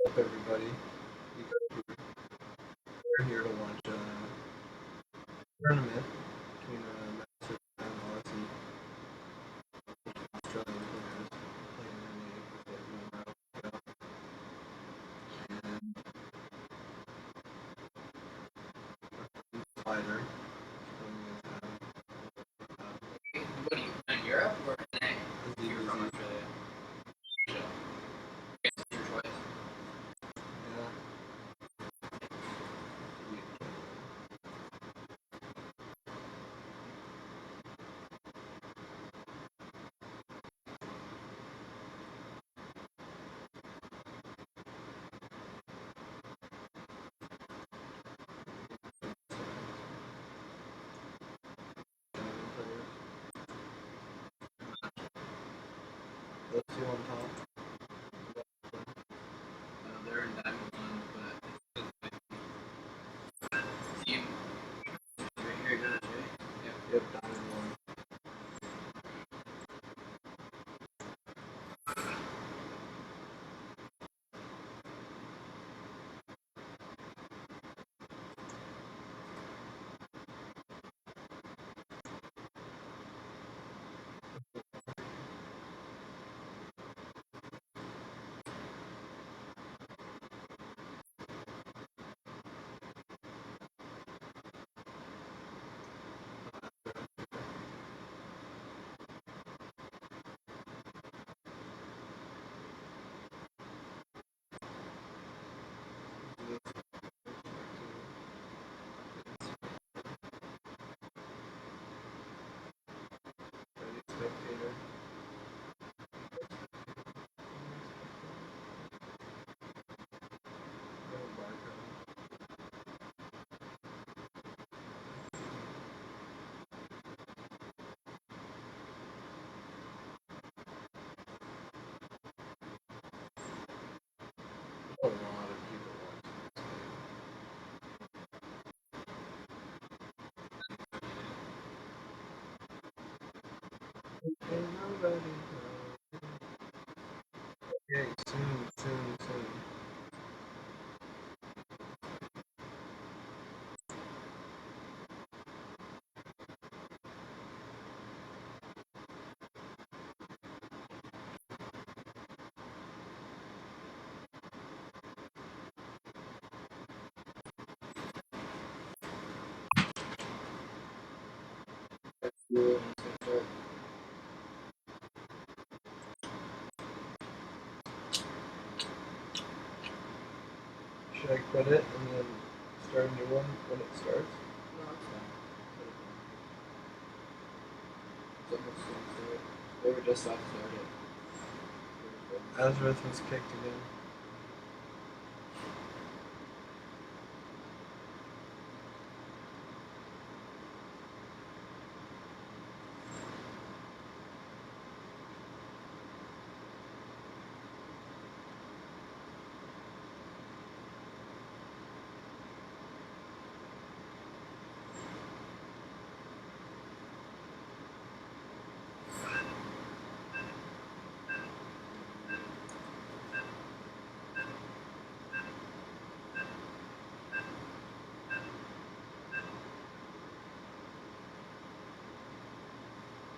up, everybody? We're here to watch a tournament between Master and Ozzie, Australian players playing in the and fighter. What are you in Europe or in You're from Australia? So, I guess it's your choice. Yeah. Those two on top. They're in Diamond 1, but team right here does, right? Yep, Diamond 1. Spectator. A lot of people watching this game. Ain't nobody knows. Okay, soon. Should I quit it and then start a new one when it starts? No, it's fine. They were just about to start it. Azareth was kicked again.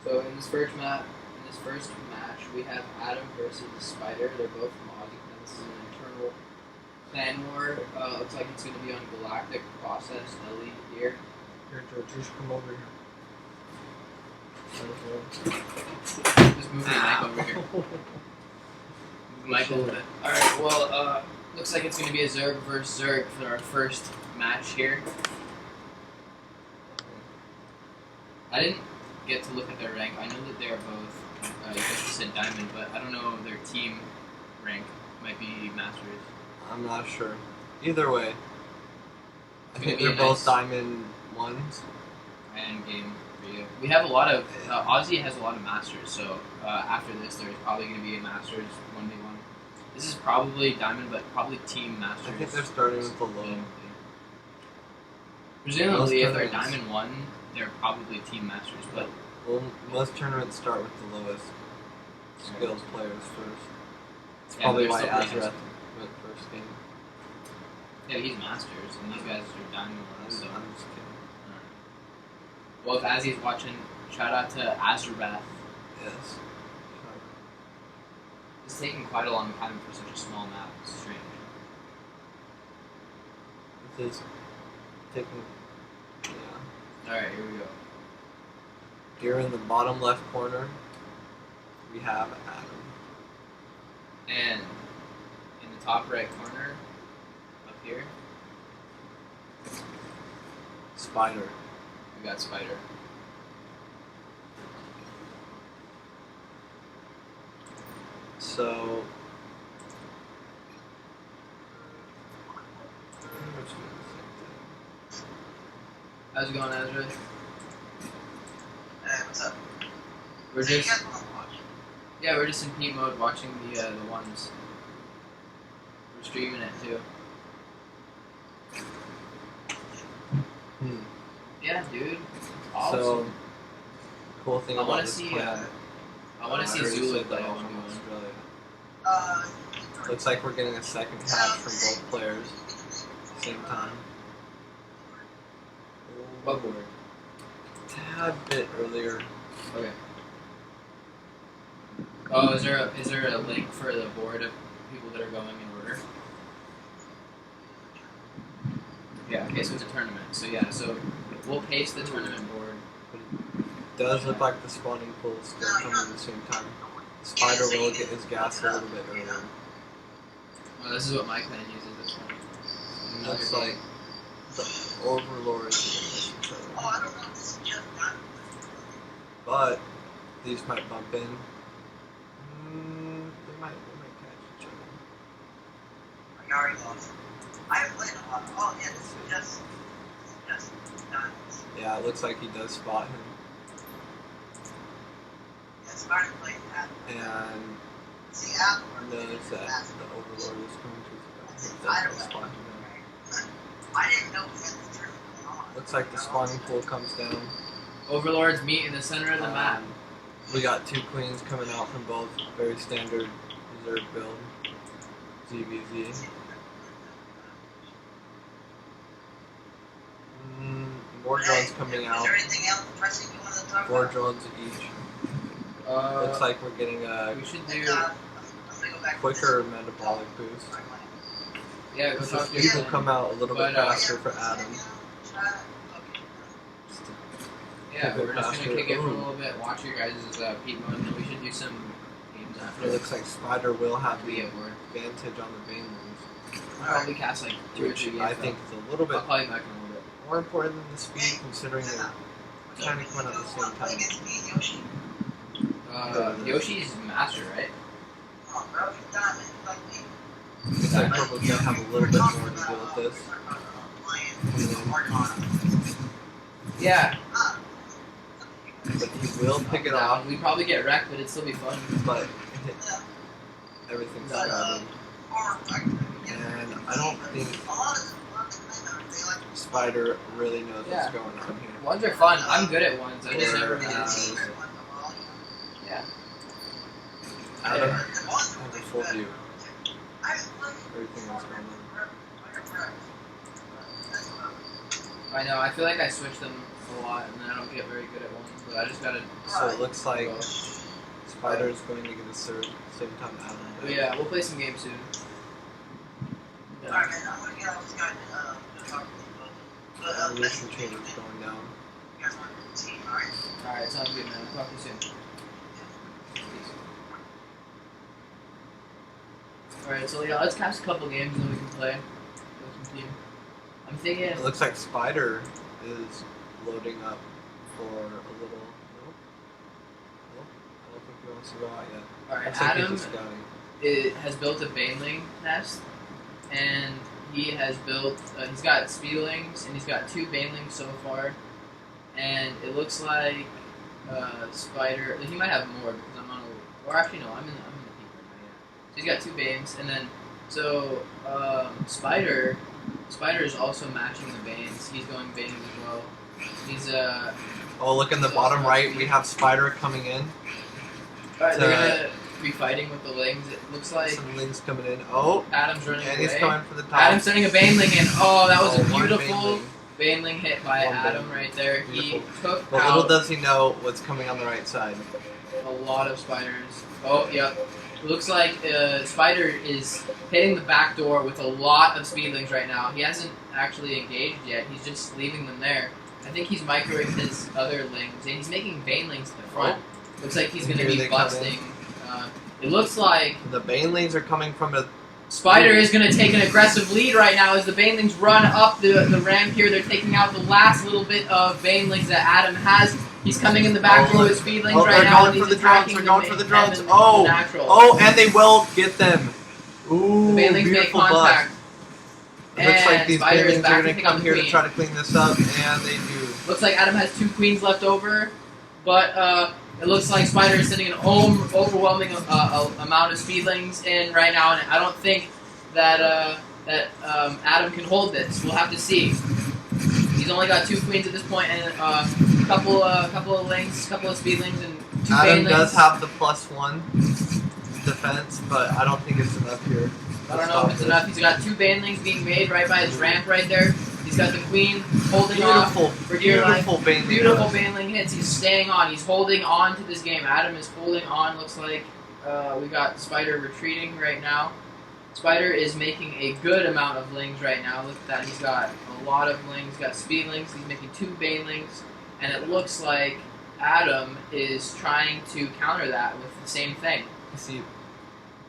So in this first match, we have Adam versus the Spider. They're both from Ozzie. This is an internal clan war. Looks like it's going to be on Galactic Process Elite here. Here, George, you should come over here. Just move the mic over here. Move the mic a little bit. Alright, well, looks like it's going to be a Zerg versus Zerg for our first match here. I didn't get to look at their rank. I know that they are both, you guys said Diamond, but I don't know their team rank. Might be Masters. I'm not sure. Either way, I think be they're both Diamond 1s. And game for you. We have a lot of, Ozzie has a lot of Masters, so after this there's probably going to be a Masters 1v1. This is probably Diamond, but probably Team Masters. I think they're starting with the low. Presumably, if they're Diamond 1, they're probably Team Masters, but... Well, most tournaments start with the lowest skills players first. It's yeah, probably why Azareth Ultimate first game. Yeah, he's Masters, and these guys are Diamond ones, so... I'm just kidding. Well, if Azzy's watching, shout out to Azurbath. Yes. It's taking quite a long time for such a small map. It's strange. This is taking... Yeah. Alright, here we go. Here in the bottom left corner, we have Adam. And in the top right corner, up here, Spider. we got Spider. So... How's it going, Ezra? Hey, what's up? We're So you just guys wanna watch? yeah, we're just in P mode watching the ones. We're streaming it too. Yeah, dude. Awesome. So, cool thing I about wanna this see, plan. I want to see already Zulu said play that on from one. Australia. Uh, Looks like we're getting a second hatch from both players at the same time. What board? Tad bit earlier. Okay. Oh, is there a link for the board of people that are going in order? Yeah. Okay, so it's a tournament. So yeah, so we'll paste the tournament board. It does look like the spawning pool is still coming at the same time. Spider will get his gas a little bit earlier. Well, this is what my clan uses this one. And looks like the overlords are each other. oh, I don't know if this is just done. But these might bump in. They might catch each other. I already lost. I haven't played in a while. Oh, yeah, this is just done. Yeah, it looks like he does spot him. Yeah, Spider played that. And See, Apple. knows that the overlord is going to I don't spot know. him. I didn't know we had this tournament going on. Looks like the spawning pool comes down. Overlords meet in the center of the map. We got two queens coming out from both. Very standard reserve build. ZVZ. More drones coming out. Is there anything else pressing you want to talk 4 about? drones each. Uh, Looks like we're getting a we should And, do. I'm gonna go back to quicker metabolic boost. Yeah, go So talk to speed will your come out a little bit But, faster for Adam. Yeah, we're just faster. gonna kick it for a Ooh. little bit, watch your guys' peak mode, and then we should do some games after. It looks like Spider will have we the get bored. advantage on the main moves, I'll probably cast like 2 or 3 which games. I think is a little bit I'll call you back in a little bit. more important than the speed, considering they're trying to come out at the same time. Yoshi's master, right? Oh, bro, you're diamond. Like me. Looks like Purple's gonna have a little bit more to deal with this. Yeah. But he will pick it off, We probably get wrecked, but it'd still be fun. but everything's scouted. And I don't think Spider really knows Yeah. what's going on here. Ones are fun. I'm good at ones. I just never really Whereas Yeah. Adam has a full view. Everything that's going on. I know. I feel like I switch them a lot, and then I don't get very good at ones. But I just gotta. So it looks like go. Spider is going to get a third same time Adam. But yeah, we'll play some games soon. Alright, man, I'm gonna get off this guy to talk to you. But, Evolution change is going down. you guys want to see, alright? Alright, sounds good, man. Talk to you soon. Alright, so yeah, let's cast a couple games and then we can play. With some team. I'm thinking. It looks like Spider is loading up for a little. Nope. Nope. I don't think he wants to go out yet. Alright, Looks like he's Adam just scouting. has built a baneling nest, and he has built. He's got speedlings, and he's got 2 banelings so far. And it looks like Spider. He might have more because I'm on a. Or actually, no, I'm in the peak right now. Yeah. So he's got 2 banes, and then Spider is also matching the banes. He's going banes as well. He's Oh, look in the bottom right. We have Spider coming in. Alright, to they're be fighting with the Lings. It looks like Some Lings coming in. Oh, Adam's running and away. he's coming for the top. Adam's sending a Baneling in. Oh, that was a one beautiful Baneling. Baneling hit by One Adam Baneling. right there. Beautiful. He took But little out does he know what's coming on the right side. a lot of spiders. Oh, yep. It looks like Spider is hitting the back door with a lot of speedlings right now. He hasn't actually engaged yet. He's just leaving them there. I think he's microwaving his other lings, and he's making Banelings to the front. Looks like he's going to Here be they come busting. It looks like The Banelings are coming from a... Spider is going to take an aggressive lead right now as the Banelings run up the ramp here. They're taking out the last little bit of Banelings that Adam has. He's coming in the back row with speedlings right now. They're going for the drones. They're going for the drones. Oh, natural. oh, and they will get them. Ooh, The Banelings make beautiful contact. bust. It looks like these Spider is Banelings back are to going pick to up come the here to queen. try to clean this up, and they do. Looks like Adam has 2 queens left over, but it looks like Spider is sending an overwhelming amount of speedlings in right now, and I don't think that Adam can hold this. We'll have to see. He's only got 2 queens at this point, and a couple of lings, couple of speedlings, and 2 Adam banelings. does have the +1 defense, but I don't think it's enough here. I don't know if it's enough. He's got 2 banelings being made right by his ramp right there. He's got the queen holding off for dear life. Beautiful Baneling. Beautiful Baneling hits. He's staying on. He's holding on to this game. Adam is holding on. Looks like we got Spider retreating right now. Spider is making a good amount of lings right now. Look at that. He's got a lot of lings. He's got speedlings. He's making 2 banelings. And it looks like Adam is trying to counter that with the same thing. You see,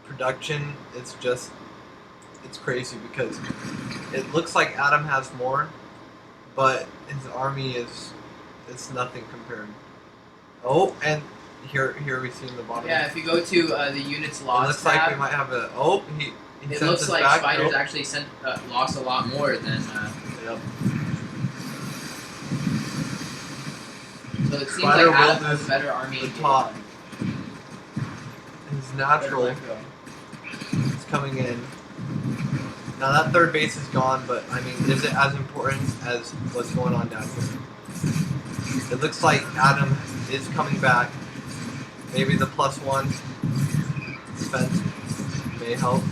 production, it's crazy because it looks like Adam has more, but his army it's nothing compared. Oh, and here we see in the bottom. Yeah, if you go to the units lost it looks like tab, we might have a. Oh, he it sent looks us like back. Spider's Nope. actually lost a lot more than. Yep. So it seems Spider like Adam will has a lose better army. the top. His natural Better micro. is coming in. Now that third base is gone, but I mean, is it as important as what's going on down here? It looks like Adam is coming back. Maybe the +1 defense may help.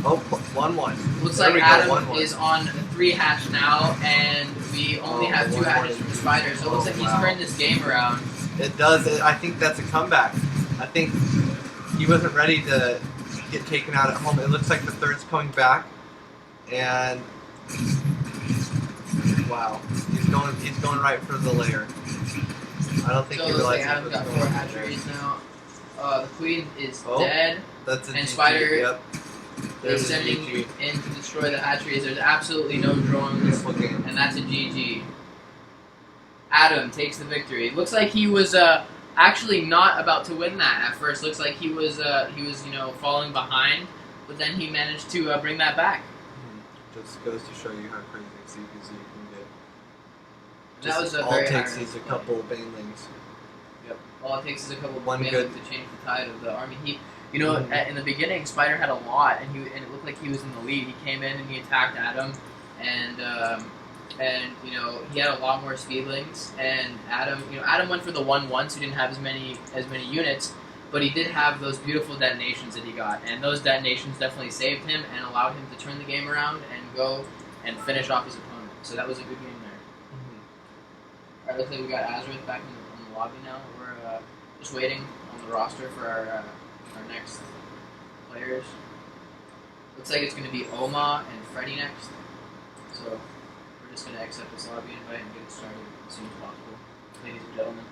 Oh, 1-1. Looks There like we go, Adam 1-1. is on 3 hatch now, and we only have 2 1-1 hatches from Spider. So it looks like he's wow. turned this game around. It does. I think that's a comeback. I think he wasn't ready to get taken out at home. It looks like the third's coming back, and wow, he's going right for the lair. I don't think So he it looks like realizes Adam's what's got going 4 on there. hatcheries now. The queen is Oh, dead. That's a And GG, Spider Yep. Is There's a sending GG. in to destroy the hatcheries. There's absolutely no drones, Beautiful game. and that's a GG. Adam takes the victory. Looks like he was actually not about to win that at first. Looks like he was falling behind, but then he managed to bring that back. Just goes to show you how crazy CPC can get. That was a all very it takes high is a risk couple of banelings. Yep. All it takes is a couple of One banelings good- to change the tide of the army. In the beginning, Spider had a lot, and it looked like he was in the lead. He came in and he attacked Adam, and he had a lot more speedlings. And Adam went for the 1-1, so he didn't have as many units, but he did have those beautiful detonations that he got, and those detonations definitely saved him and allowed him to turn the game around and go and finish off his opponent. So that was a good game there. Alright, looks like we got Azareth back in the lobby now. We're just waiting on the roster for our next players. Looks like it's going to be Oma and Freddy next. So we're just going to accept this lobby invite and get it started as soon as possible, ladies and gentlemen.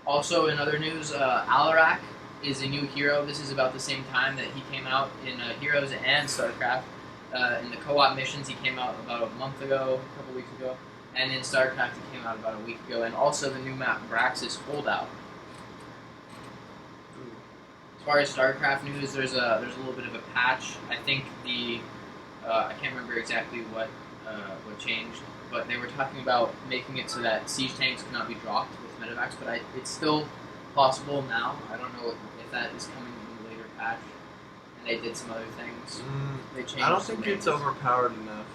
Also, in other news, Alarak is a new hero. This is about the same time that he came out in Heroes and Starcraft. In the co-op missions, he came out about a month ago, a couple weeks ago. And in Starcraft, he came out about a week ago. And also the new map, Braxis Holdout. As far as Starcraft news, there's a little bit of a patch. I think I can't remember exactly what changed, but they were talking about making it so that siege tanks cannot be dropped with medevacs. But it's still possible now. I don't know if that is coming in a later patch. And they did some other things. They changed. I don't some think it's things. overpowered enough.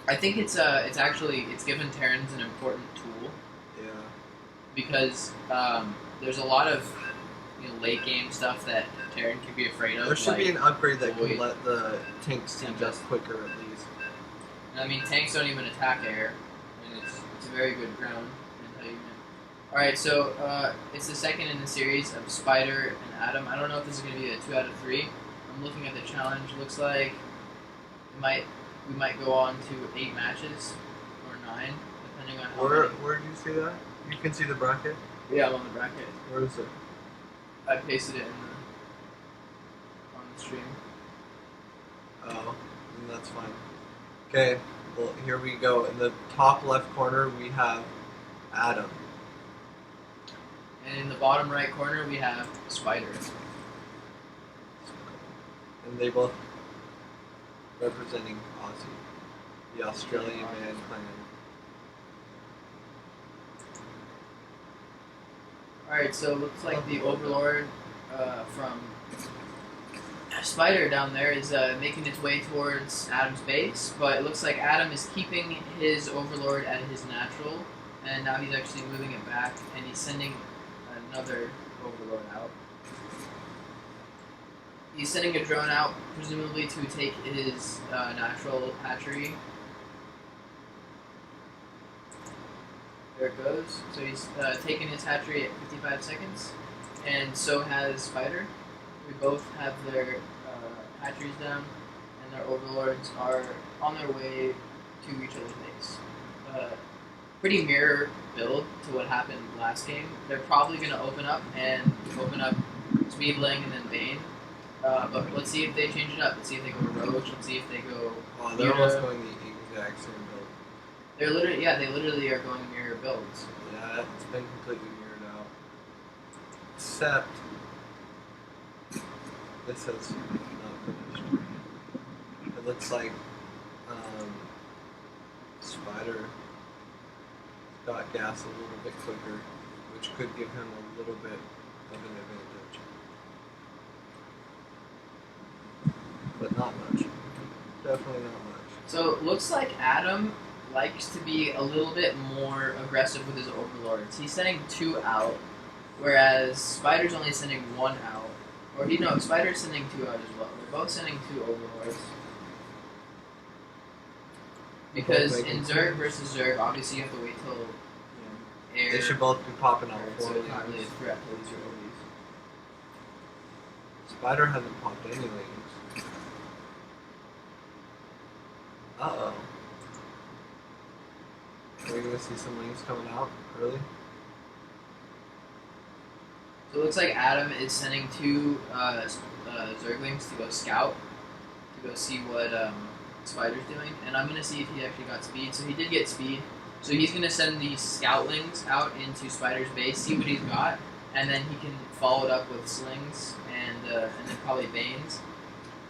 I think it's given Terrans an important tool. Yeah. because there's a lot of late game stuff that Terran can be afraid of. There should be an upgrade that Void. can let the tanks siege up Tempest. quicker at least. And, I mean, tanks don't even attack air, and it's a very good ground anti-unit. Alright, so it's the second in the series of Spider and Adam. I don't know if this is going to be a 2 out of 3. I'm looking at the challenge. Looks like we might go on to 8 matches or 9, depending on how many. Where did you see that? You can see the bracket? Yeah, I'm on the bracket. Where is it? I pasted it on the stream. Oh, that's fine. Okay, well, here we go. In the top left corner, we have Adam. And in the bottom right corner, we have Spider. And they both representing Ozzie, the Australian man clan. Alright, so it looks like the Overlord from Spider down there is making its way towards Adam's base, but it looks like Adam is keeping his Overlord at his natural, and now he's actually moving it back, and he's sending another Overlord out. He's sending a drone out, presumably to take his natural hatchery. There it goes. So he's taken his hatchery at 55 seconds, and so has Spider. We both have their hatcheries down, and their overlords are on their way to each other's base. Pretty mirror build to what happened last game. They're probably going to open up Speedling and then Bane. But let's see if they change it up. Let's see if they go to Roach. Let's see if they go. Oh, they're almost going the exact same build. They literally are going mirror builds. Yeah, it's been completely mirrored out. Except this has not finished. It looks like Spider got gas a little bit quicker, which could give him a little bit of an advantage. But not much. Definitely not much. So it looks like Adam likes to be a little bit more aggressive with his overlords. He's sending 2 out, whereas Spider's only sending 1 out. Or Spider's sending 2 out as well. They're both sending 2 overlords. Because in Zerg versus Zerg, obviously you have to wait till air. They should both be popping out so 4 it's not really a lanes. threat to these earlies. Spider hasn't popped any lanes. Uh-oh. Are we going to see some lanes coming out early? So it looks like Adam is sending 2 Zerglings to go scout, to go see what Spider's doing, and I'm going to see if he actually got speed. So he did get speed. So he's going to send these scoutlings out into Spider's base, see what he's got, and then he can follow it up with slings and then probably Banes.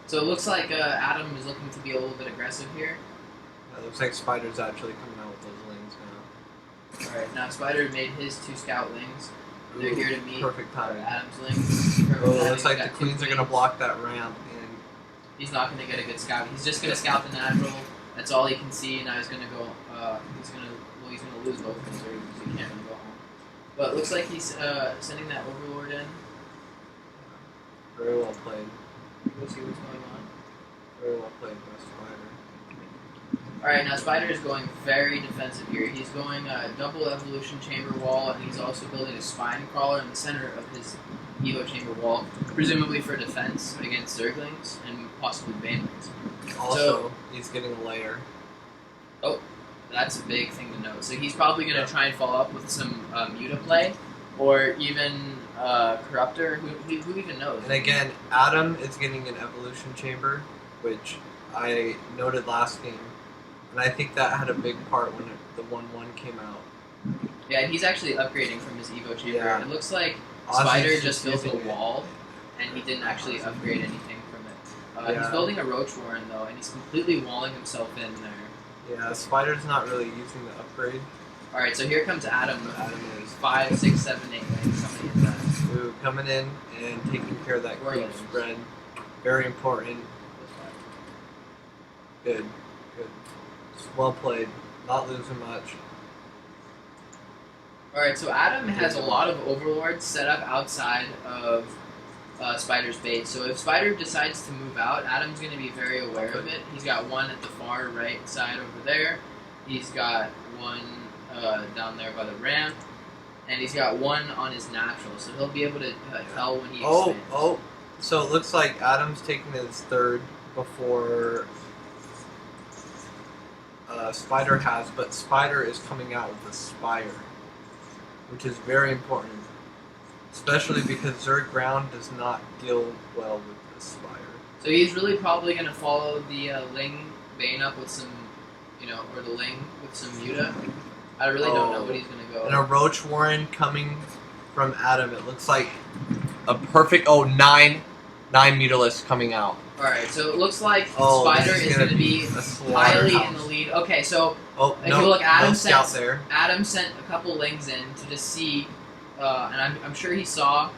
So it looks like Adam is looking to be a little bit aggressive here. It looks like Spider's actually coming out with those lanes now. Alright, now Spider made his 2 scoutlings. They're here to meet Perfect timing. Adam's lings. Perfect Oh, it timing. looks like He's the got queens 2 are going to queens. block that ramp, and He's not going to get a good scout. He's just going to scout the natural. That's all he can see. Now he's going to go. He's going to lose both of his Zergs, so he can't really go home. But it looks like he's sending that Overlord in. very well played. We'll see what's going on. Very well played by Spider. Alright, now Spider is going very defensive here. He's going double evolution chamber wall, and he's also building a spine crawler in the center of his Evo chamber wall, presumably for defense against Zerglings and possibly Banelings. Also, he's getting a layer. Oh, that's a big thing to note. So he's probably going to try and follow up with some Muta play, or even Corruptor. Who even knows? And again, Adam is getting an evolution chamber, which I noted last game. And I think that had a big part when the 1-1 came out. Yeah, and he's actually upgrading from his Evo chamber. Yeah. It looks like Ozzie's Spider just built a using it. wall, and he didn't actually upgrade anything from it. Yeah. He's building a Roach Warren, though, and he's completely walling himself in there. Yeah, Spider's not really using the upgrade. Alright, so here comes Adam. Adam is 5, 6, 7, 8 lanes. Somebody hit that. Ooh, coming in and taking care of that Four creep lanes. spread. Very important. Good. Good. Well played. Not losing much. Alright, so Adam has a lot of overlords set up outside of Spider's base. So if Spider decides to move out, Adam's going to be very aware of it. He's got one at the far right side over there. He's got one down there by the ramp. And he's got one on his natural. So he'll be able to tell when he expands. So it looks like Adam's taking his third before Spider has, but Spider is coming out with a Spire, which is very important, especially because Zerg ground does not deal well with the Spire. So he's really probably going to follow the Ling Bane up with some, or the Ling with some Muta. I really don't know what he's going to go. And a Roach Warren coming from Adam. It looks like a perfect, nine Mutalisks coming out. Alright, so it looks like Spider is going to be highly in the lead. Okay, so if you look, Adam sent a couple Lings in to just see, and I'm sure he saw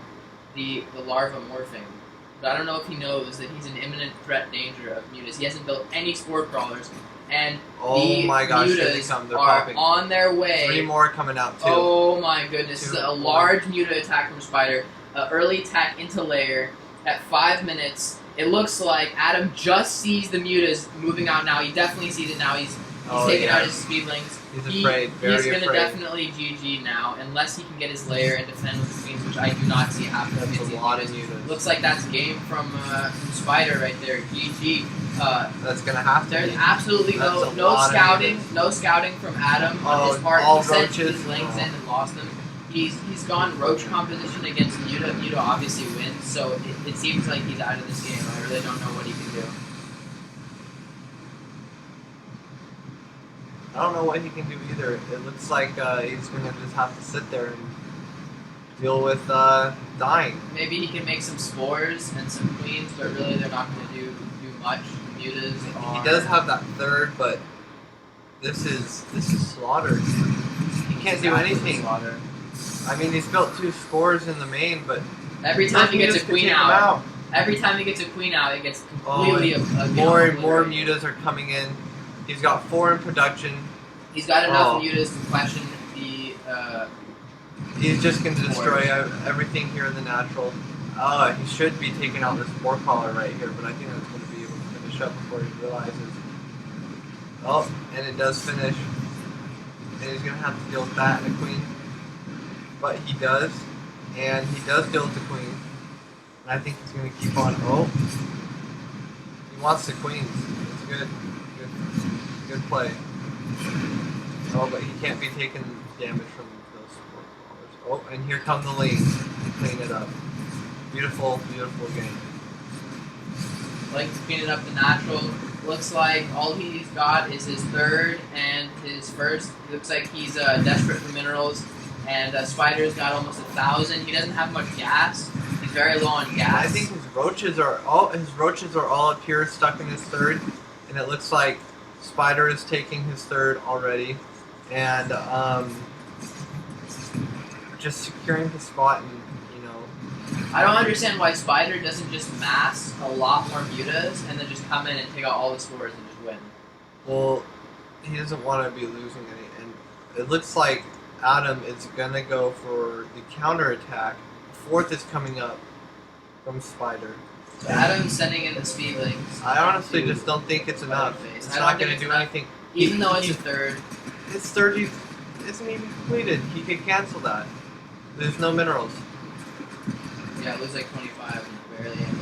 the larva morphing, but I don't know if he knows that he's in imminent threat danger of mutas. He hasn't built any spore crawlers, and the mutas are on their way. 3 more coming out too. Oh my goodness, this is a large muta attack from Spider. Early attack into layer at 5 minutes. It looks like Adam just sees the mutas moving out now. He definitely sees it now. He's taking out his speedlings. He's afraid, very He's going to afraid. Definitely GG now, unless he can get his lair and defend with the queens, which I do not see happening. That's a lot of mutas. Looks like that's game from Spider right there. GG. That's going to have to There's be. absolutely no scouting. No scouting from Adam on his part. All He sent roaches. his lings in and lost them. He's gone roach composition against Muta. Muta obviously wins, so it seems like he's out of this game. I really don't know what he can do. I don't know what he can do either. It looks like he's going to just have to sit there and deal with dying. Maybe he can make some spores and some queens, but really they're not going to do much. Mutas are... He does have that third, but this is slaughter. He can't do anything. Slaughter. I mean, he's built 2 spores in the main, but every time he gets a queen out, it gets completely more mutas are coming in. He's got 4 in production. He's got enough mutas to question the. He's just going to destroy everything here in the natural. He should be taking out this spore collar right here, but I think that's going to be able to finish up before he realizes. And it does finish. And he's going to have to deal with that and a queen. But he does, and he does deal with the queen. And I think he's going to keep on. He wants the queens. It's good. Good play. But he can't be taking damage from those sport crawlers. And here come the lanes to clean it up. Beautiful, beautiful game. Like to clean it up the natural. Looks like all he's got is his third and his first. It looks like he's desperate for minerals. And Spider's got almost 1,000. He doesn't have much gas. He's very low on gas. I think his roaches are all up here stuck in his third, and it looks like Spider is taking his third already, and just securing his spot. And I don't understand why Spider doesn't just mass a lot more mutas and then just come in and take out all the spores and just win. Well, he doesn't want to be losing any, and it looks like Adam is gonna go for the counter attack. 4th is coming up from Spider. So Adam's sending in the speedlings. I honestly just don't think it's enough. It's not gonna do anything. Even though it's a third. His third isn't even completed. He could cancel that. There's no minerals. Yeah, it looks like 25 and barely any.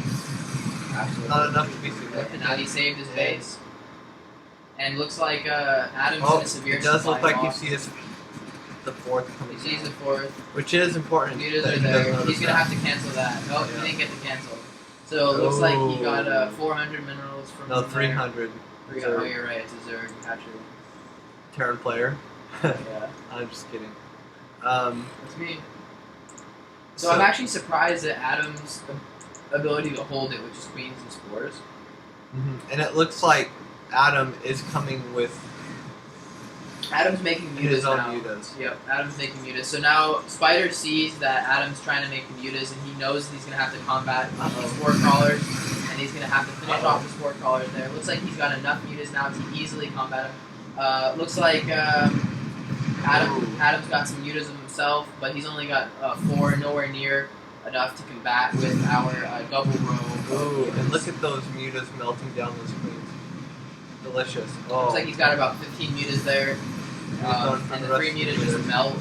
Absolutely. Not enough to be significant. And now he saved his base. And looks like Adam's in a severe it does supply look like loss. you see the 4th coming. He sees the 4th. Which is important. Mutas are there. He's going to have to cancel that. Nope, he didn't get to cancel. So it looks like he got 400 minerals from 300. Oh, you're right. It's a Zerg. Gotcha. Terran player. Yeah. I'm just kidding. That's me. So I'm actually surprised at Adam's ability to hold it, which is queens and spores. And it looks like Adam is coming with Adam's making mutas his own now. mutas. Yep, Adam's making mutas. So now Spider sees that Adam's trying to make the mutas, and he knows he's going to have to combat the spore crawlers, and he's going to have to finish off the spore crawlers there. Looks like he's got enough mutas now to easily combat him. Looks like Adam's got some mutism himself, but he's only got 4, nowhere near enough to combat with our double row. Ooh, and look at those mutas melting down those queens. Delicious. Oh. Looks like he's got about 15 mutas there, and the 3 mutas just melt,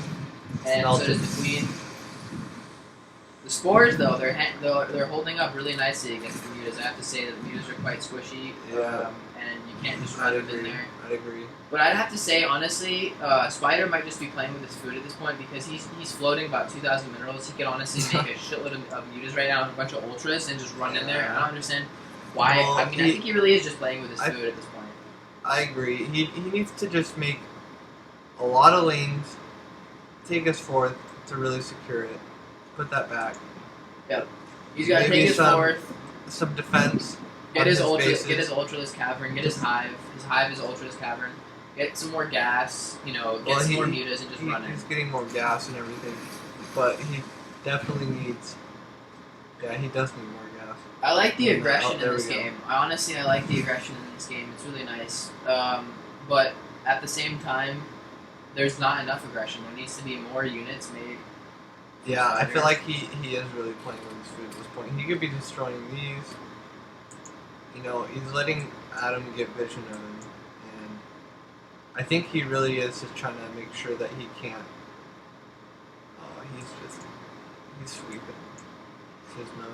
and so does the queen. The spores, though, they're holding up really nicely against the mutas. I have to say that the mutas are quite squishy, and you can't just run them in there. I'd agree. But I'd have to say, honestly, Spider might just be playing with his food at this point because he's floating about 2,000 minerals. He could honestly make a shitload of mutas right now and a bunch of ultras and just run in there. I don't understand why. Well, I think he really is just playing with his food at this point. I agree. He needs to just make a lot of lanes, take us forth to really secure it. Put that back. Yep. He's got to take his forth. Some defense. Get his ultraless cavern. Get his hive. His hive is ultraless cavern. Get some more gas. Get some more mutas and just run it. He's getting more gas and everything, but he definitely needs. Yeah, he does need more gas. I like the aggression in this game. I like the aggression in this game. It's really nice. But at the same time, there's not enough aggression. There needs to be more units made. Yeah, I feel like he is really playing with his food at this point. He could be destroying these. He's letting Adam get vision of him, and I think he really is just trying to make sure that he can't. Oh, he's sweeping. He says no.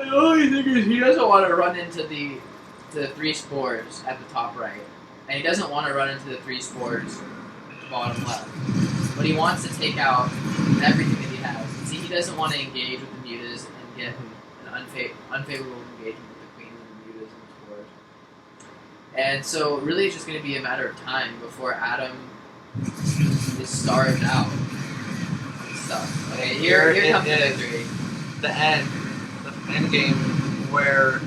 The only thing is he doesn't want to run into the 3 spores at the top right, and he doesn't want to run into the 3 spores at the bottom left. But he wants to take out everything that he has. See, he doesn't want to engage with the mutas and get an unfavorable engagement with the queens and the mutas and the spores. And so, really, it's just going to be a matter of time before Adam is starved out and stuff. Okay, here comes the victory. The end game, where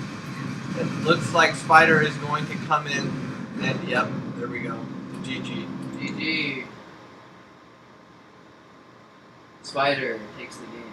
it looks like Spider is going to come in, and yep, there we go. GG. GG. Spider takes the game.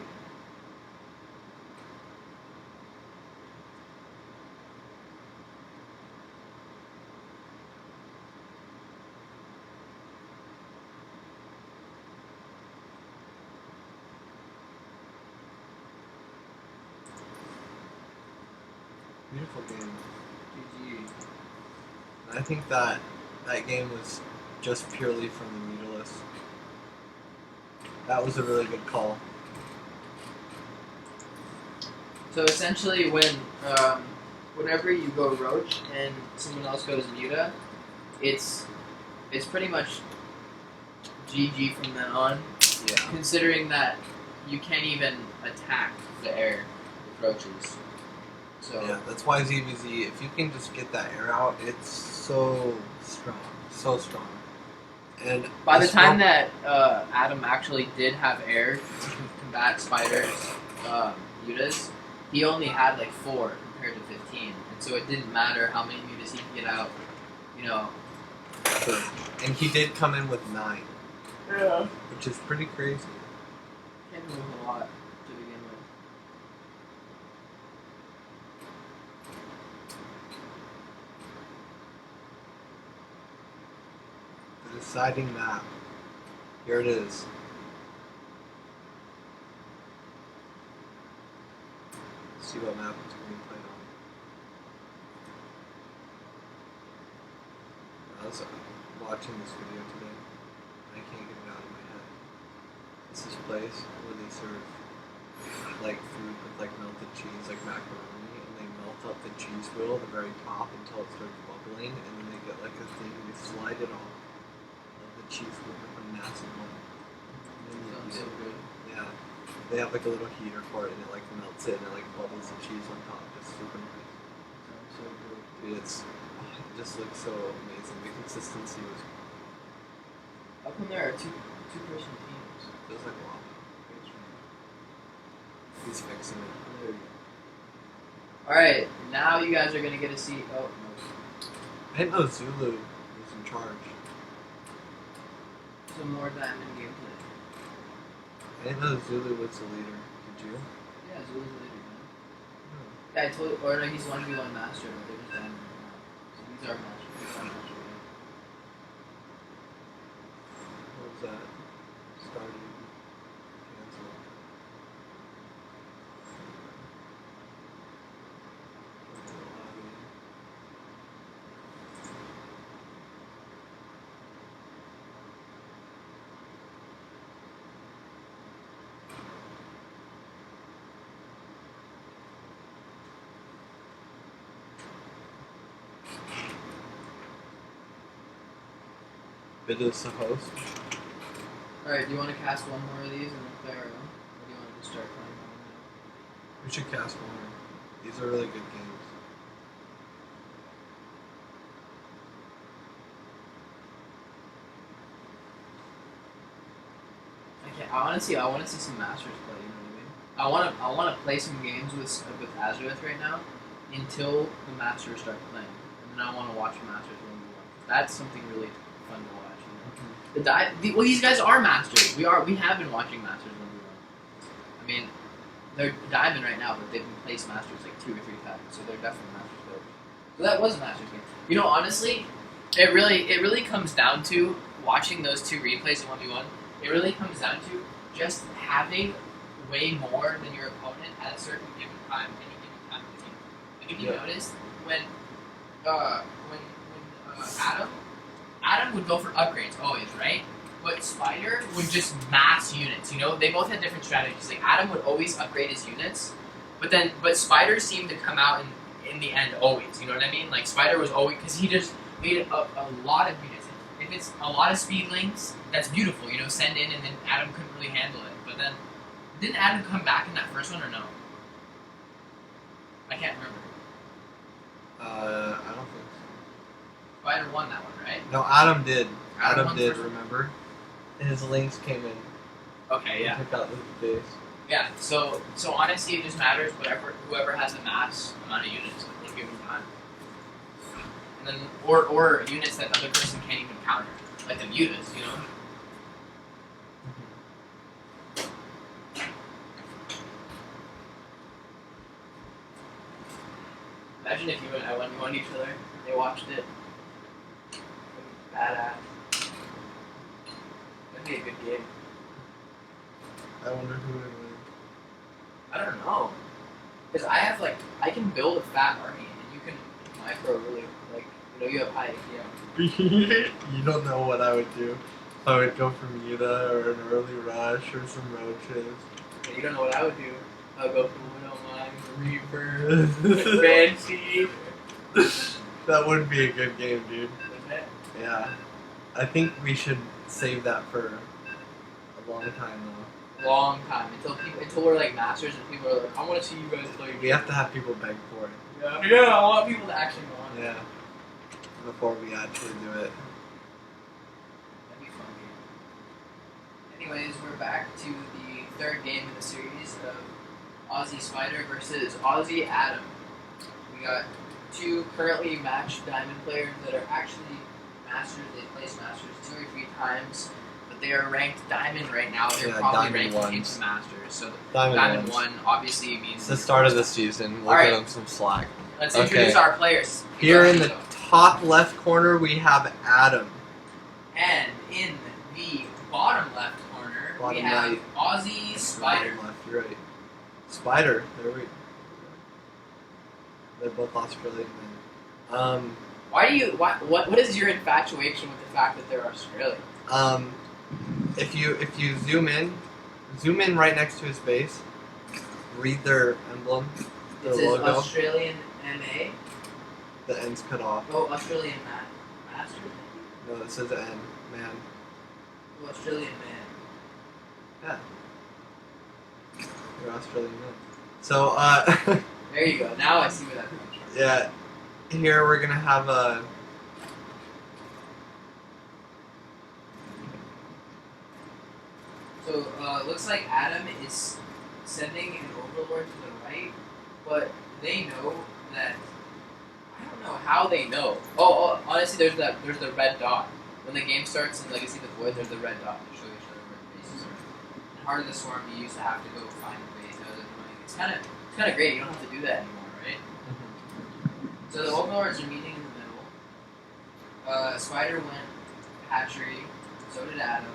Beautiful game. GG. I think that game was just purely from the mutalist. That was a really good call. So essentially, whenever you go Roach and someone else goes Muta, it's pretty much GG from then on. Yeah. Considering that you can't even attack the air with Roaches. So yeah, that's why ZVZ, if you can just get that air out, it's so strong. So strong. And by the time that Adam actually did have air to combat Spider's mutas, he only had like 4 compared to 15, and so it didn't matter how many mutas he could get out, Sure. And he did come in with 9. Yeah. Which is pretty crazy. Can't move a lot to begin with. The deciding map. Here it is. Let's see what map it's going to be played on. I was watching this video today. I can't get it out of my head. This is a place where they serve like food with like melted cheese, like macaroni, and they melt up the cheese wheel at the very top until it starts bubbling, and then they get like a thing and they slide it on the cheese wheel with a massive one. Sounds so good. Yeah. They have like a little heater for it, and it like melts it and it like bubbles the cheese on top. It's super nice. Sounds so good. Dude, it just looks so amazing. The consistency was. How come there are two-person teams? Feels like wow. He's fixing it. There we go. Alright, now you guys are gonna get to see. Oh, no. I didn't know Zulu was in charge. Some more diamond gameplay. I didn't know Zulu was the leader. Did you? Yeah, Zulu's the leader, man. Yeah, I told you. Or no, he's 1v1 master, but they're just diamond right now. So these are master. These are master. Oh was that? Started. Cancel. It is the host. Alright, do you want to cast one more of these and then play our own? Or do you want to just start playing our own We should cast more. These are really good games. I want to see some Masters play, you know what I mean? I want to play some games with Azureth right now until the Masters start playing. And then I want to watch Masters 1v1. That's something really fun to watch, you know? Well, these guys are Masters. We have been watching Masters 1v1. I mean, they're Diamond right now, but they've been placed Masters like 2 or 3 times, so they're definitely Masters players. So that was a Masters game. You know, honestly, it really comes down to watching those 2 replays in 1v1. It really comes down to just having way more than your opponent at a certain given time, any given time of the game. Like if you noticed when Adam would go for upgrades always, right? But Spider would just mass units. You know, they both had different strategies. Like Adam would always upgrade his units, but Spider seemed to come out in the end always. You know what I mean? Like Spider was always, because he just made a lot of units. If it's a lot of speedlings, that's beautiful. You know, send in, and then Adam couldn't really handle it. But then, didn't Adam come back in that first one or no? I can't remember. I don't think so. Spider won that one, right? No, Adam did. Adam Adam did, remember? And his links came in. Okay, yeah. Took out the base. Yeah, so honestly, it just matters whoever has the max amount of units at any given time. And then, or units that the other person can't even counter. Like the mutas, you know? Imagine if you and I won each other, they watched it. Badass. That'd be a good game. I wonder who would win. I don't know. Because I can build a fat army, and you can micro really, like, you know, you have high APM. You don't know what I would do. I would go for Muta or an early rush or some roaches. Yeah, you don't know what I would do. I'll go for Widowmine, Reaper, Banshee. That would be a good game, dude. Wouldn't it? Yeah. I think we should save that for a long time, though. Long time. Until we're like masters and people are like, I want to see you guys play. We have to have people beg for it. Yeah, I want people to actually go on. Yeah. Before we actually do it. That'd be fun game. Anyways, we're back to the 3rd game in the series of Ozzie Spider versus Ozzie Adam. We got 2 currently matched Diamond players that are actually Masters. They placed Masters 2 or 3 times, but they are ranked Diamond right now. They're probably Diamond ranked into Masters. So Diamond 1 obviously means it's the start of the season. We'll give them some slack. Let's introduce our players. Here in the top left corner, we have Adam. And in the bottom left corner, we have right. Ozzie Spider. Bottom left, you're right. Spider. There we go. They're both Australian men. What is your infatuation with the fact that they're Australian? If you zoom in right next to his base, read their emblem, their It says logo. Australian MA. The N's cut off. Oh, Australian Master. No, it says N, man. Oh, Australian man. Yeah. You're Australian man. So, There you go. Now I see where that comes from. yeah. Here we're gonna have a. So, it looks like Adam is sending an Overlord to the right, but they know that. I don't know how they know. Oh, honestly, there's the red dot. When the game starts in Legacy of the Void, there's the red dot to show each other where the bases are. In Heart of the Swarm, you used to have to go find the base. That was annoying. It's kind of great. You don't have to do that anymore, right? So the Overlords are meeting in the middle. Spider went hatchery. So did Adam.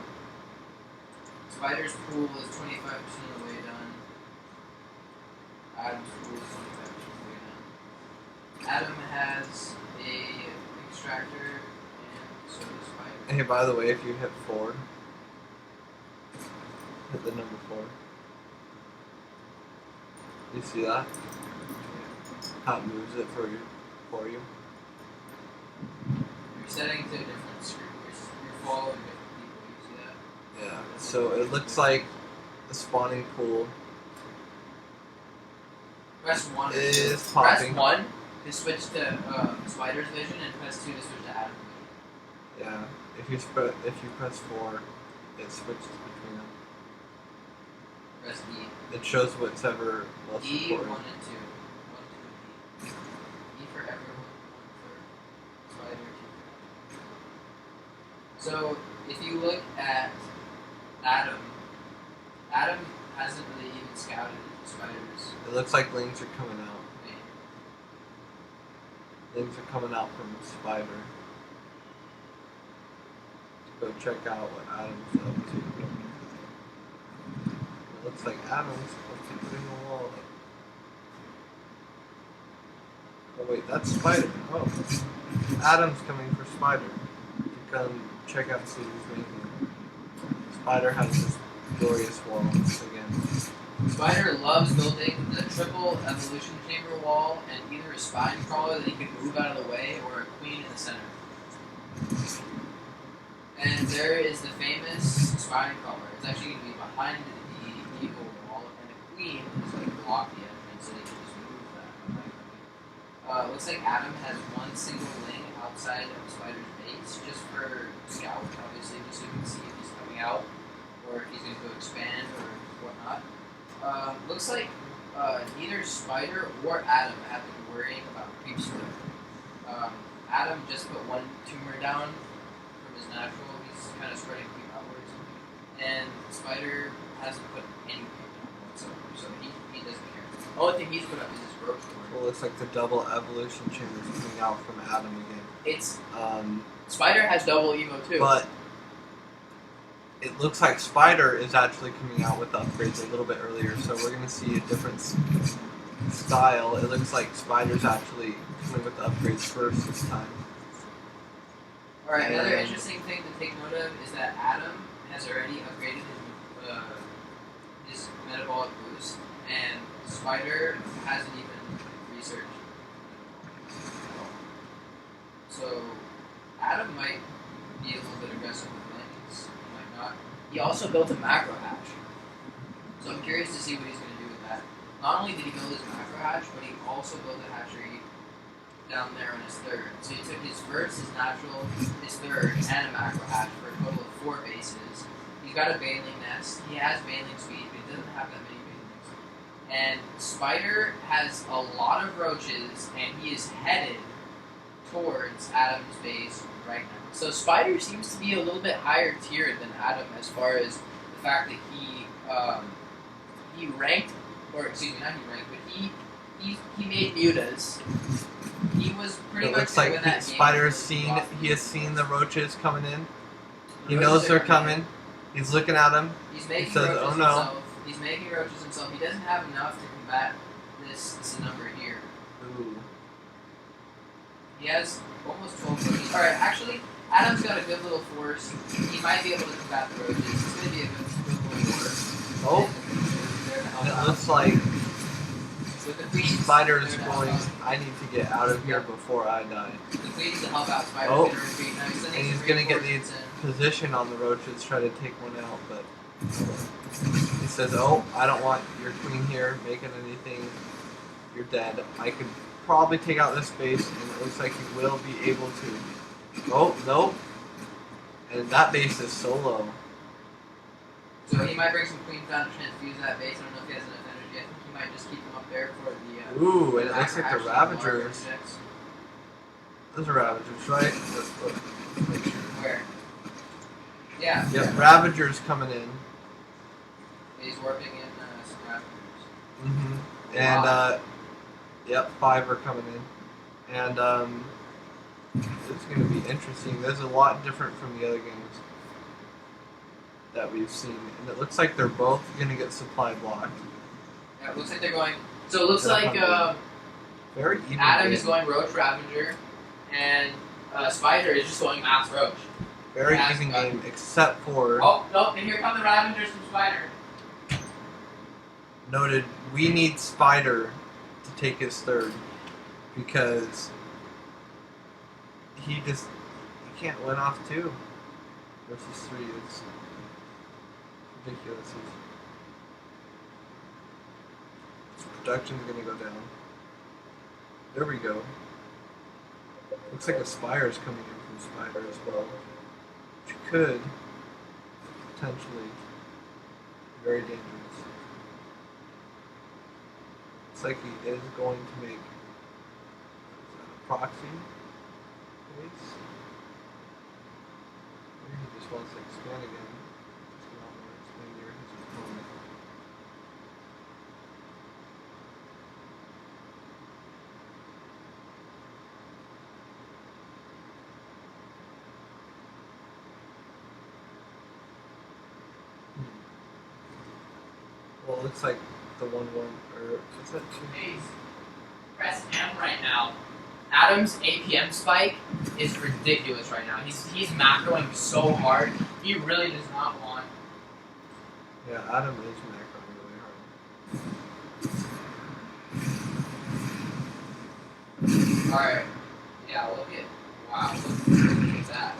Spider's pool is 25% of the way done. Adam's pool is 25% of the way done. Adam has a extractor, and so does Spider. Hey, by the way, if you hit 4, hit the number 4. You see that? How it moves it for you? You're setting to a different screen. You're following different people. You see that? Yeah. So it looks like the spawning pool Press 1 is Press popping. 1 to switch to Spider's vision, and press 2 to switch to Adam's vision. Yeah. If you press 4, it switches between them. Press E. It shows whatever less E, 1 and 2. 1, recording. 2, and E. E for everyone, 1 for Spider, 2 for Adam. So, if you look at Adam hasn't really even scouted Spider's It looks like lings are coming out. name. Things are coming out from Spider. Go check out what Adam's up to. It looks like Adam's supposed to be putting a wall up. Oh wait, that's Spider. Oh. Adam's coming for Spider. To come check out see who's making. Spider has this glorious wall again. Spider loves building the triple evolution chamber wall and either a spine crawler that he can move out of the way or a queen in the center. And there is the famous spine crawler. It's actually going to be behind the evil wall, and the queen is going to block the entrance so they can just move that. Looks like Adam has one single link outside of Spider's base just for scout, obviously, just so you can see if he's coming out or if he's going to go expand or whatnot. Looks like neither Spider or Adam have been worrying about creep spread. Adam just put one tumor down from his natural. He's kind of spreading creep outwards. And Spider hasn't put any creep down whatsoever, so he doesn't care. The only thing he's put up is his roach core. Well, it looks like the double evolution chamber is coming out from Adam again. It's Spider has double evo too. But it looks like Spider is actually coming out with upgrades a little bit earlier, so we're going to see a different style. It looks like Spider's actually coming with the upgrades first this time. Alright, another interesting thing to take note of is that Adam has already upgraded his metabolic boost, and Spider hasn't even researched at all. So Adam might be a little bit aggressive with landings, he might not. He also built a macro hatch, so I'm curious to see what he's going to do with that. Not only did he build his macro hatch, but he also built a hatchery down there on his third. So he took his first, his natural, his third, and a macro hatch for a total of 4 bases. He's got a baling nest. He has baling speed, but he doesn't have that many balings. And Spider has a lot of roaches, and he is headed towards Adam's base right now. So Spider seems to be a little bit higher tier than Adam as far as the fact that he ranked, or excuse me, not he ranked, but he made mutas. He was pretty It much looks like doing that Spider has game. he has seen the roaches coming in. He The knows roaches they're are coming. He's looking at them. He's making says, roaches "Oh, no." himself. He's making roaches himself. He doesn't have enough to combat this number here. Ooh. He has almost 12 roaches. Alright, actually, Adam's got a good little force. He might be able to combat the roaches. It's going to be a good little war. Oh, There to help and it out. looks like With the queens, Spider is there to help going, out. I need to get out of here before I die. The queens to help out Spider's Oh. going to retreat. Now he's sending And he's some going to get the reinforcements in. position on the roaches, try to take one out, but he says, oh, I don't want your queen here making anything. You're dead. I could probably take out this base, and it looks like he will be able to. Oh, nope. And that base is so low. So he might bring some queens down to transfuse that base. I don't know if he has enough energy. I think he might just keep them up there for the. Ooh, and it looks macro like the hatch and Ravagers. larger checks. Those are Ravagers, right? Let's make sure. Where? Yeah. Yep, yeah. Ravagers coming in. He's warping in some Ravagers. Mm-hmm. And, Wow. yep, 5 are coming in. And, it's going to be interesting. There's a lot different from the other games that we've seen, and it looks like they're both gonna get supply blocked. Yeah, it looks like they're going. So it looks Yeah, like Very even. Adam game. is going Roach Ravager, and Spider is just going Mass Roach. Very Mass even Roach. game, except for Oh, no, and here come the Ravagers from Spider. noted. We need Spider to take his third because he can't win off 2 versus 3. It's ridiculous. His production's gonna go down. There we go. Looks like a Spire's coming in from Spider as well, which could potentially be very dangerous. Looks like he is going to make a proxy base. Maybe he just wants to expand again. Just not want to expand near his opponent. Well, it looks like the 1-1, or is that 2? Please press M right now. Adam's APM spike is ridiculous right now. He's macroing so hard. He really does not want. Yeah, Adam is macroing really hard. Alright. Yeah, look at. Wow, look at that.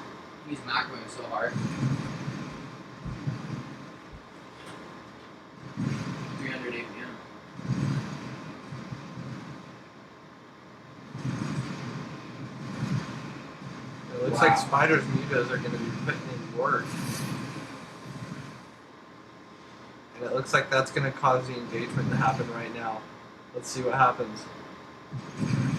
He's macroing so hard. 300 APM. It looks Wow. like Spider's mutas are going to be putting in work. And it looks like that's going to cause the engagement to happen right now. Let's see what happens.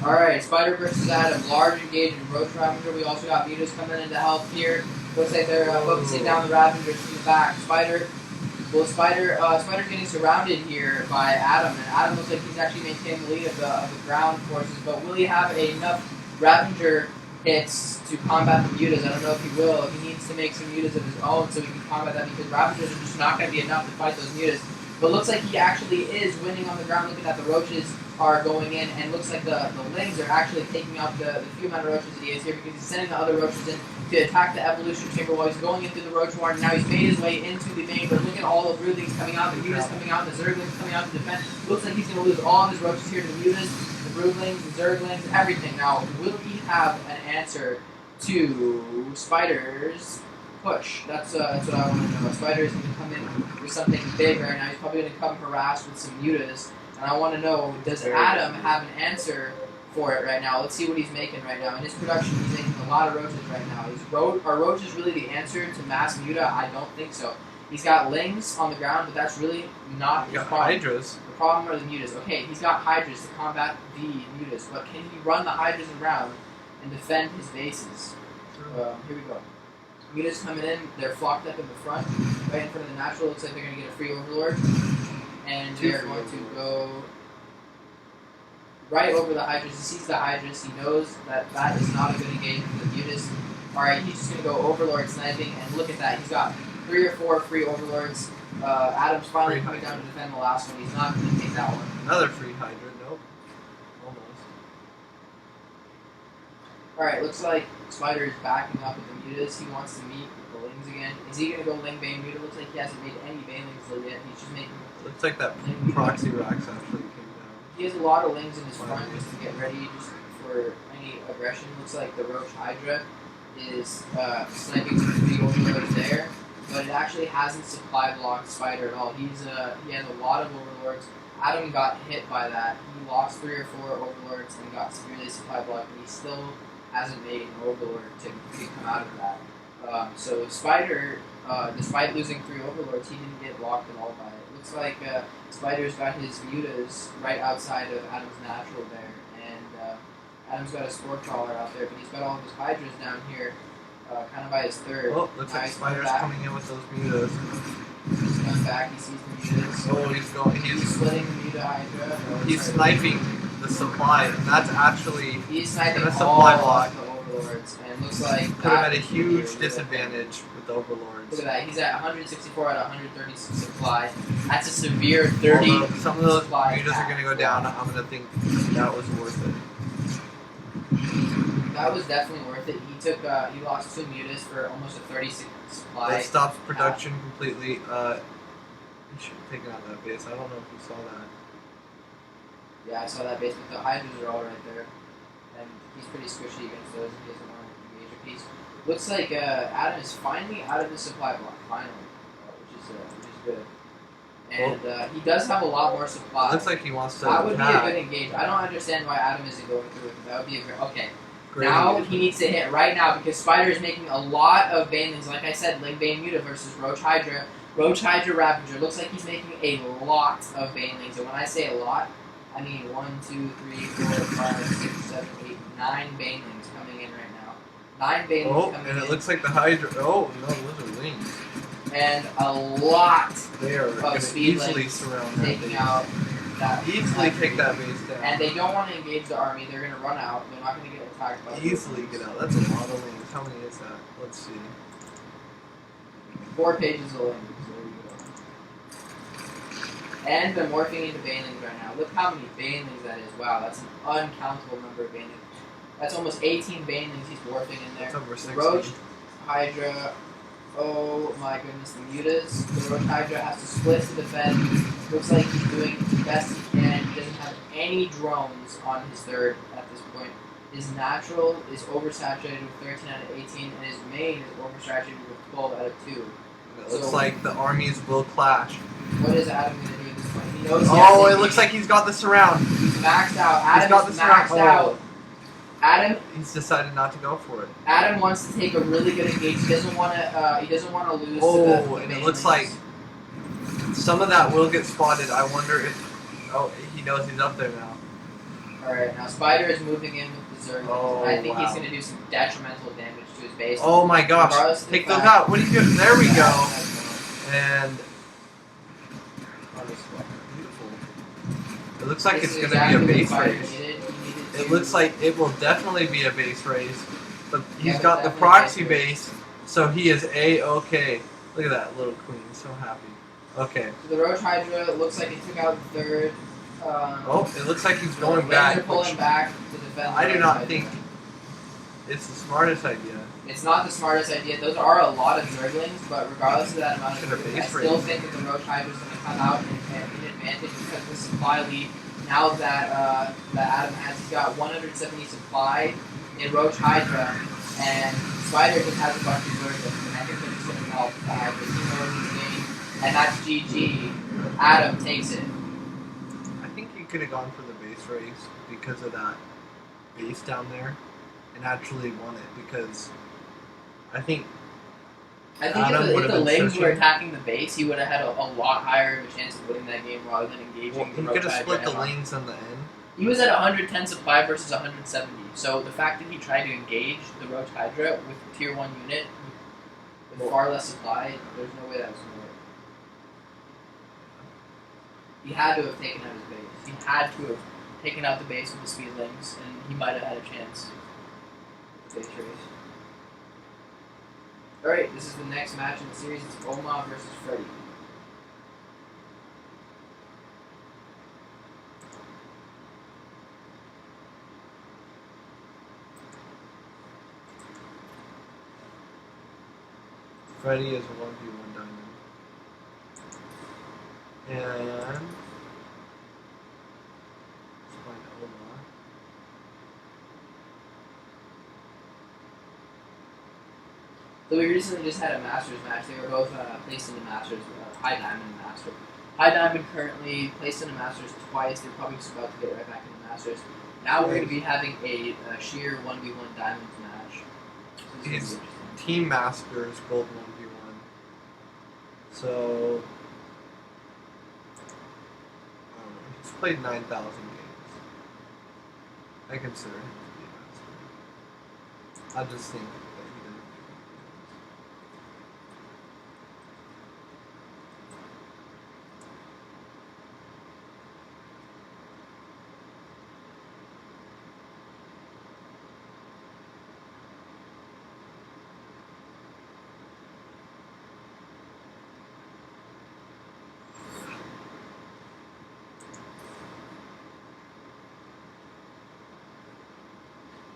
Alright, Spider versus Adam. Large engagement. Roach Ravager. We also got mutas coming in to help here. Looks like they're focusing down the Ravagers from the back. Spider's getting surrounded here by Adam, and Adam looks like he's actually maintaining the lead of the ground forces, but will he have enough Ravager hits to combat the mutas? I don't know if he will. He needs to make some mutas of his own so he can combat that, because Ravagers are just not going to be enough to fight those mutas. But looks like he actually is winning on the ground. Looking at the roaches are going in, and looks like the lings are actually taking out the few amount of roaches that he is here, because he's sending the other roaches in to attack the evolution chamber while he's going into the roach warren. Now he's made his way into the main, but look at all the broodlings coming out, the mutas coming out, the zerglings coming out to defend. Looks like he's going to lose all of his roaches here to the mutas, the broodlings, the zerglings, everything. Now, will he have an answer to Spider's push? That's what I want to know. Spider is going to come in with something big right now. He's probably going to come harassed with some mutas. And I want to know, does Adam have an answer for it right now? Let's see what he's making right now. In his production, he's making a lot of roaches right now. Are roaches really the answer to mass muta? I don't think so. He's got lings on the ground, but that's really not his problem. Hydras. The problem are the mutas. Okay, he's got hydras to combat the mutas, but can he run the hydras around and defend his bases? Here we go. Mutas coming in, they're flocked up in the front, right in front of the natural. Looks like they're going to get a free overlord. And they're going to go right over the hydras. He sees the hydras. He knows that that is not a good engagement for the mutas. Alright, he's just going to go overlord sniping, and look at that. He's got 3 or 4 free overlords. Adam's finally Free coming Hydra. down to defend the last one. He's not going to take that one. Another free Hydra. Nope. Almost. Alright, looks like Spider is backing up with the mutas. He wants to meet with the lings again. Is he going to go ling bane muta? Looks like he hasn't made any banelings yet. He's just making. Looks like that proxy racks actually came down. He has a lot of lings in his front just to get ready just for any aggression. Looks like the Roach Hydra is sniping some big overlords there, but it actually hasn't supply blocked Spider at all. He has a lot of overlords. Adam got hit by that. He lost 3 or 4 overlords and got severely supply blocked, and he still hasn't made an overlord to come out of that. So Spider, despite losing 3 overlords, he didn't get blocked at all by it. Looks like Spider's got his mutas right outside of Adam's natural there, and Adam's got a spore crawler out there, but he's got all of his hydras down here, kind of by his third. Oh, looks like Spider's coming in with those mutas. He comes back, he sees the mutas. Oh, He's splitting the muta hydra. he's sniping the supply, and that's actually He's sniping gonna all supply of block. the overlords. overlords, and looks like Put him at a that huge disadvantage with the overlords. Look at that. He's at 164 out of 136 supply. That's a severe 30. Although some of those supply mutas are attack. going to go down. I'm going to think that was worth it. That was definitely worth it. He lost 2 mutas for almost a 36 supply. That stops production completely. He should have taken out that base. I don't know if you saw that. Yeah, I saw that base, but the hydras are all right there. And he's pretty squishy against those. He doesn't want to engage a piece. Looks like Adam is finally out of the supply block, finally, which is good. And he does have a lot more supply. Looks like he wants to That would attack. be a good engage. I don't understand why Adam isn't going through with it. That would be a great... Okay. Great Now engagement. he needs to hit right now because Spider is making a lot of Banelings. Like I said, Ling Bane Muta versus Roach Hydra. Roach Hydra Ravager. Looks like he's making a lot of Banelings. And when I say a lot, I mean 1, 2, 3, 4, 5, 6, 7, 8, 9 Banelings coming in right now. 9 Banelings coming in. And it looks like the Hydra. Oh, no, those are wings. And a lot They are going of to speed easily links surround that taking base. out that. Easily take that base down. And they don't want to engage the army. They're going to run out. They're not going to get attacked by Easily get out. That's a lot of wings. How many is that? Let's see. 4 pages of links. There we go. And they're morphing into Banelings right now. Look how many Banelings that is. Wow, that's an uncountable number of Banelings. That's almost 18 Banelings he's morphing in there. That's over 60. Roach Hydra. Oh my goodness, the mutas. The Roach Hydra has to split to defend. Looks like he's doing the best he can. He doesn't have any drones on his third at this point. His natural is oversaturated with 13 out of 18, and his main is oversaturated with 12 out of 2. It looks like the armies will clash. What is Adam going to do at this point? He knows. Oh, it looks like he's got the surround. He's maxed out. Adam He's got is the surround. maxed out. Adam He's decided not to go for it. Adam wants to take a really good engage. He doesn't want to. He doesn't want to lose. Oh, to the and it Banelings. looks like some of that will get spotted. I wonder if... Oh, he knows he's up there now. Alright, now Spider is moving in with the Zerglings. Oh, I think he's wow. going to do some detrimental damage to his base. Oh my Regardless gosh. of the Take those fact- out. What are you doing? There we go. Yeah, And... Beautiful. It looks like this it's is going to exactly be a what base Spider race. needed. He needed It to- looks like it will definitely be a base race. But he's Yeah, got the definitely proxy base base, so he is A-okay. Look at that little queen, so happy. Okay. So the Roach Hydra looks like he took out the third. Oh, it looks like he's the going Wings back, are pulling which back to defend. I the do Roach not Hydra. think it's the smartest idea. It's not the smartest idea. Those are a lot of Zerglings, but regardless of that amount of Should have Zerglings, I base still raised. think that the Roach Hydra is going to come out in advantage because of the supply lead. Now that Adam has, he's got 170 supply in Roach Hydra, and Spider just has a bunch of Zerglings, and I think they're just going to help the Hydra. He knows his game, and that's GG. Adam takes it. I think he could have gone for the base race because of that base down there and actually won it because I think I think Adam if would the have been Lings were searching. attacking the base, he would have had a lot higher of a chance of winning that game rather than engaging well, the he Roach could have Hydra split the head-on. lanes on the end. He was at 110 supply versus 170. So the fact that he tried to engage the Roach Hydra with tier 1 unit with far less supply, there's no way that was going to work. He had to have taken out his base. He had to have taken out the base with the speedlings, and he might have had a chance. Base race. Alright, this is the next match in the series. It's Oma versus Freddy. Freddy is a 1v1 diamond. And let's find Oma. So we recently just had a Masters match. They were both placed in the Masters, High Diamond and Master. High Diamond currently placed in the Masters twice. They're probably just about to get right back in the Masters. Now we're going to be having a sheer 1v1 Diamonds match. So this is gonna be He's interesting. Team Masters Gold 1v1. So he's played 9,000 games. I consider him to be a master. I just think that he didn't.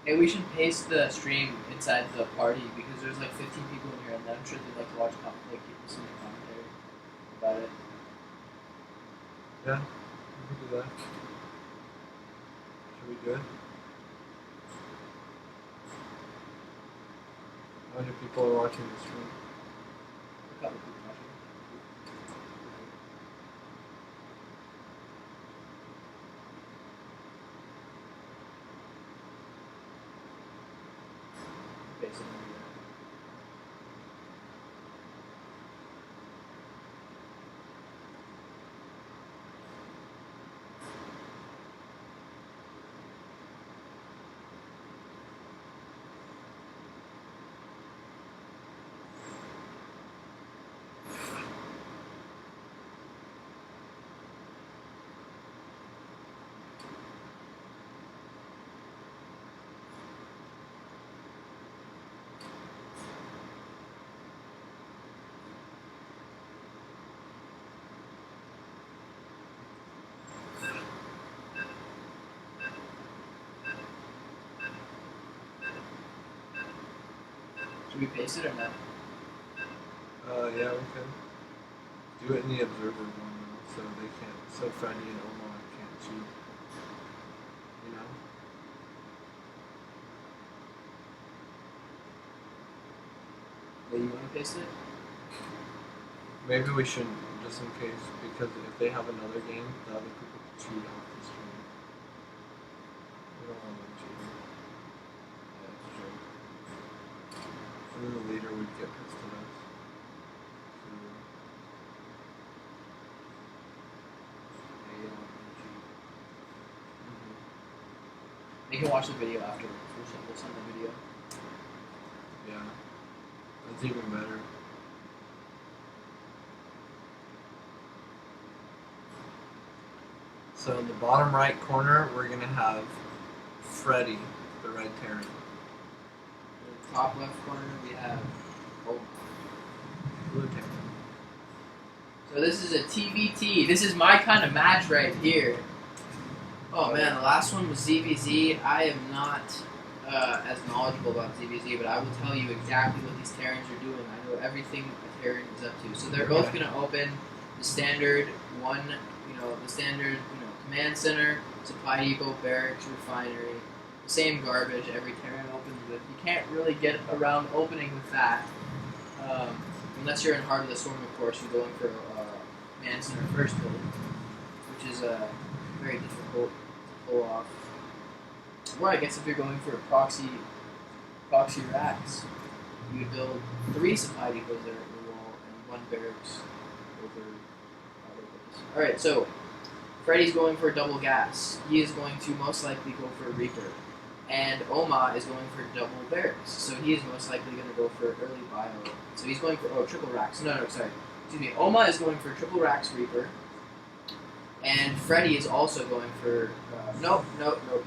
Hey, we should paste the stream inside the party because there's like 15 people in here, and I'm sure they'd like to watch like people some commentary about it. Yeah, we can do that. Should we do it? How many people are watching the stream? A couple people watching. Okay, so should we paste it or not? Yeah, we can. Do it in the observer one though, so they can't, so Freddy and Omar can't cheat. You know? Yeah, you want to paste it? Maybe we shouldn't, just in case, because if they have another game, the other people can cheat off the stream. We don't want them cheating. Yeah, that's true. And then the leader would get pissed at us. Yeah, you don't want them to cheat. Mm-hmm. They can watch the video afterwards. We'll send the video. Yeah. That's even better. So in the bottom right corner, we're gonna have Freddy, the red Terran. In the top left corner, we have Blue Terran. So this is a TVT. This is my kind of match right here. Oh man, the last one was ZVZ. I am not as knowledgeable about ZVZ, but I will tell you exactly what these Terrans are doing. I know everything a Terran is up to. So they're both going to open the standard one, the standard, command center, supply depot, barracks, refinery. The same garbage every Terran opens with. You can't really get around opening with that. Unless you're in Heart of the Storm, of course, you're going for command center first build, which is very difficult to pull off. Or I guess if you're going for a proxy racks, you would build 3 supply depots there at the wall and 1 barracks over auto base. Alright, so Freddy's going for double gas. He is going to most likely go for a Reaper. And Oma is going for double barracks. So he is most likely going to go for early bio. So he's going for, triple racks. No, sorry. Excuse me. Oma is going for triple racks Reaper. And Freddy is also going for, nope,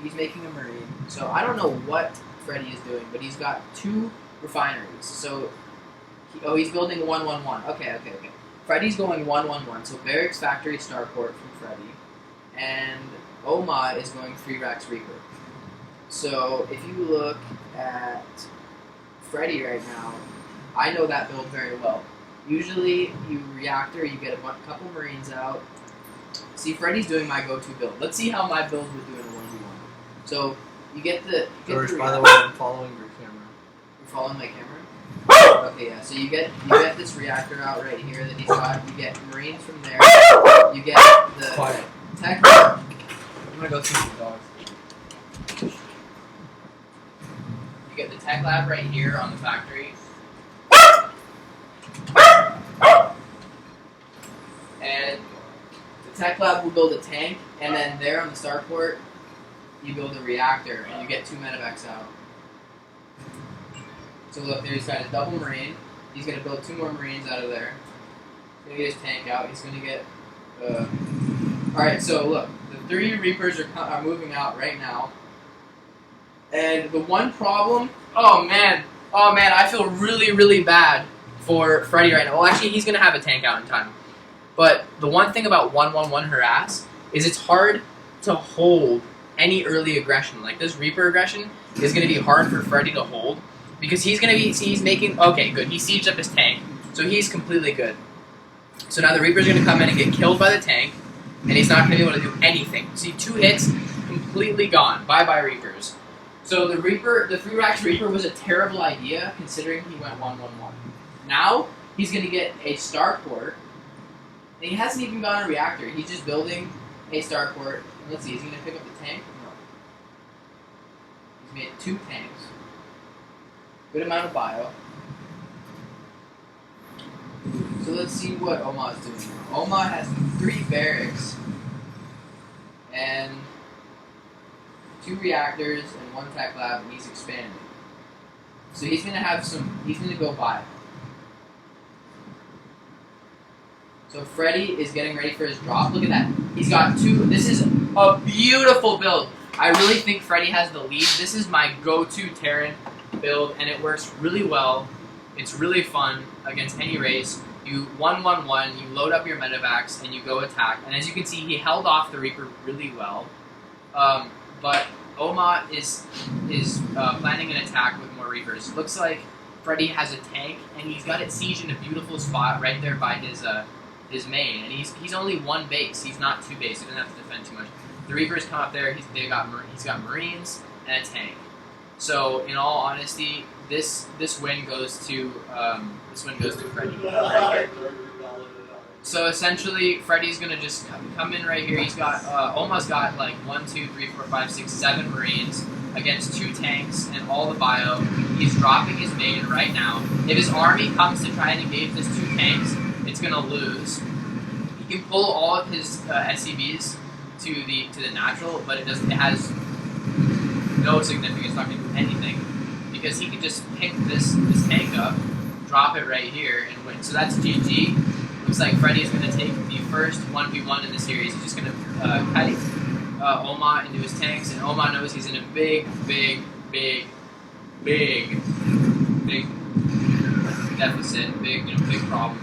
he's making a Marine. So I don't know what Freddy is doing, but he's got 2 refineries. So, he's building 1-1-1. Okay. Freddy's going 1-1-1. So Barracks, Factory, Starport from Freddy. And Oma is going 3 racks Reaper. So if you look at Freddy right now, I know that build very well. Usually, you reactor, you get a couple Marines out. See, Freddy's doing my go-to build. Let's see how my build would do in a 1v1. So, you get the George, the by the way, I'm following your camera. You're following my camera? Okay, yeah. So you get this reactor out right here that he's got. You get Marines from there. You get the Quiet. tech. I'm gonna go see some dogs. You get the tech lab right here on the factory. And the tech lab will build a tank, and then there on the starport, you build a reactor, and you get 2 medevacs out. So look, there he's got a double Marine. He's going to build 2 more Marines out of there. He's going to get his tank out. He's going to get... Alright, so look, the 3 Reapers are moving out right now. And the one problem... Oh man, I feel really, really bad for Freddy right now. Well, actually, he's going to have a tank out in time. But the one thing about 1-1-1 harass is it's hard to hold any early aggression. Like this Reaper aggression, is going to be hard for Freddy to hold because he's going to be, see, he's making, okay, good. He sieged up his tank, so he's completely good. So now the Reaper's going to come in and get killed by the tank, and he's not going to be able to do anything. See, 2 hits, completely gone. Bye-bye, Reapers. So the Reaper, the 3-Rax Reaper was a terrible idea considering he went 1-1-1. Now, he's going to get a Starport, and he hasn't even gotten a reactor. He's just building a Starport. Let's see, is he going to pick up the tank? No. He's made 2 tanks. Good amount of bio. So let's see what Oma is doing now. Oma has 3 barracks and 2 reactors and 1 tech lab, and he's expanding. So he's gonna have some. He's gonna go bio. So Freddy is getting ready for his drop. Look at that. He's got 2. This is a beautiful build. I really think Freddy has the lead. This is my go-to Terran build, and it works really well. It's really fun against any race. You 1-1-1, you load up your medevacs, and you go attack. And as you can see, he held off the Reaper really well. But Oma is planning an attack with more Reapers. Looks like Freddy has a tank, and he's got it sieged in a beautiful spot right there by his main. And he's only 1 base. He's not 2 base. He doesn't have to defend too much. The Reapers come up there. He's got Marines and a tank. So in all honesty, this win goes to Freddy. So essentially, Freddy's gonna just come in right here. He's got Oma's got like 1, 2, 3, 4, 5, 6, 7 Marines against 2 tanks and all the bio. He's dropping his main right now. If his army comes to try and engage this 2 tanks, it's gonna lose. He can pull all of his SCVs to the natural, but it has no significance. Not gonna do anything because he could just pick this tank up, drop it right here, and win. So that's GG. Looks like Freddy is going to take the first 1v1 in the series. He's just going to kite Oma into his tanks, and Oma knows he's in a big deficit, big problem.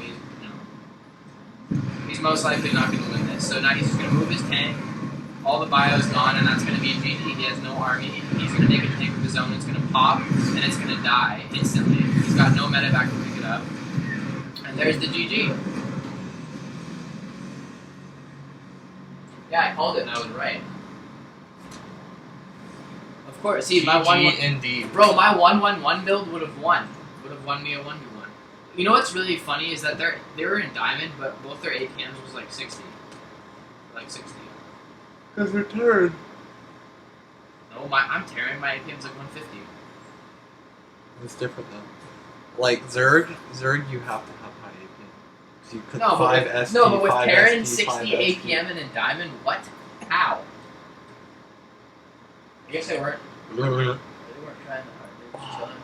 He's most likely not going to win this. So now he's just going to move his tank. All the bio's gone, and that's going to be a GG. He has no army. He's going to take a tank of his own. It's going to pop, and it's going to die instantly. He's got no medevac to pick it up. And there's the GG. Yeah, I called it, and I was right. Of course, see, my 1-1... indeed. Bro, my 1-1-1 build would have won. Would have won me a 1v1. You know what's really funny is that they were in Diamond, but both their APMs was like 60. Like 60. Because they're Terran. No, I'm Terran. My APM's like 150. It's different though. Like Zerg, you have to have high APM. So you could 5 ST, no, but with 5 Terran, ST, 60 APM and in Diamond, what? How? I guess they weren't trying that hard. They were just chilling.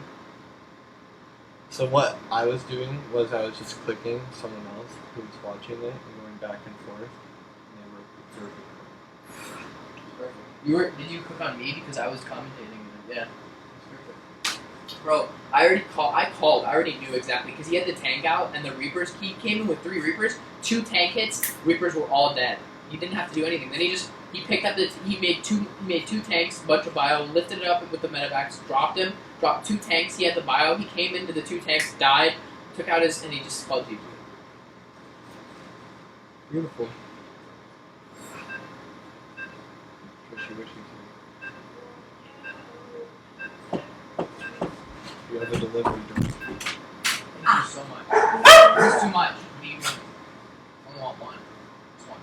So what I was doing was I was just clicking someone else who was watching it and going back and forth, and they were observing. Perfect. Did you click on me because I was commentating? Yeah. Perfect. Bro, I already knew exactly because he had the tank out and the Reapers. He came in with 3 Reapers, 2 tank hits. Reapers were all dead. He didn't have to do anything. Then he picked up he made 2 tanks, a bunch of bio, lifted it up with the medevacs, dropped 2 tanks. He had the bio. He came into the 2 tanks, died, took out his, and he just called GG. Beautiful. You have a delivery done. Thank you so much. This is too much. I only want 1. Just one.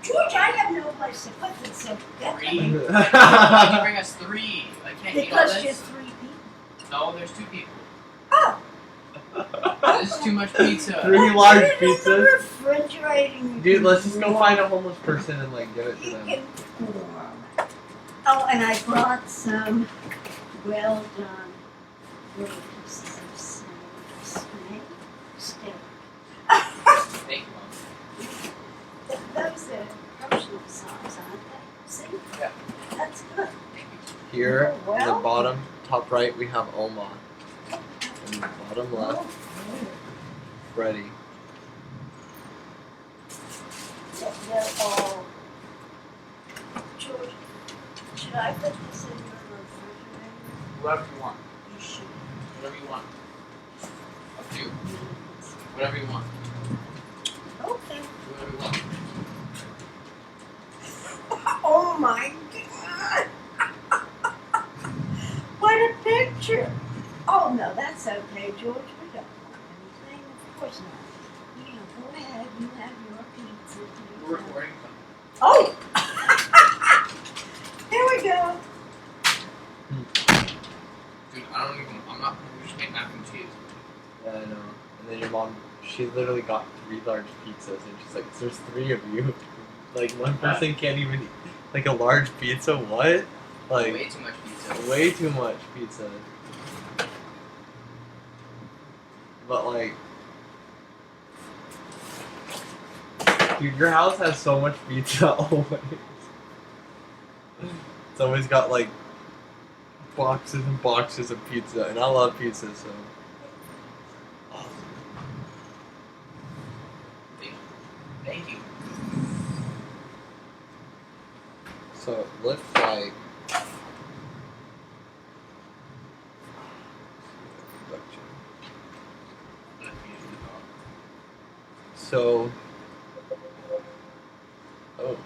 George, I have no place to put this. So 3? Why'd you bring us 3? I can't eat all because this. just 3 people. No, there's 2 people. Oh. This is too much pizza. 3 large Put it in the pizzas. refrigerating. Dude, let's just go find a homeless person and like give it to You them. can warm. Oh, and I brought some well done little pieces of snake steak. Thank you, Mom. Those are personal size, aren't they? See? Yeah. That's good. Here, Oh, in the well. bottom, top right, we have Oma. In the bottom left, Oh, Freddy. they're all. George, should I put this in your refrigerator? Whatever you want. You should. Whatever you want. Up to you. Whatever you want. Okay. Whatever you want. Oh my God! What a picture! Oh no, that's okay, George. We don't want anything. Of course not. Yeah, go ahead. You have your pizza. We're recording. Oh! Here we go. Dude, I'm not gonna just make mac and cheese. Yeah, I know. And then your mom, she literally got 3 large pizzas, and she's like, "There's 3 of you. Like one person can't even eat like a large pizza. What? Like Way too much pizza. way too much pizza." But like, dude, your house has so much pizza always. It's always got like boxes and boxes of pizza, and I love pizza, so. Thank you. So it looks like. So. Oh.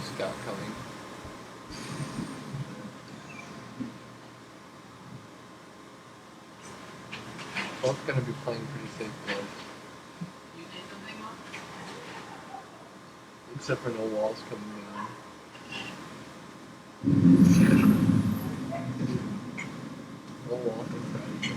Scout coming. Both gonna be playing pretty safe boys. You did something, Mom? Except for no walls coming down. No wall from Freddy.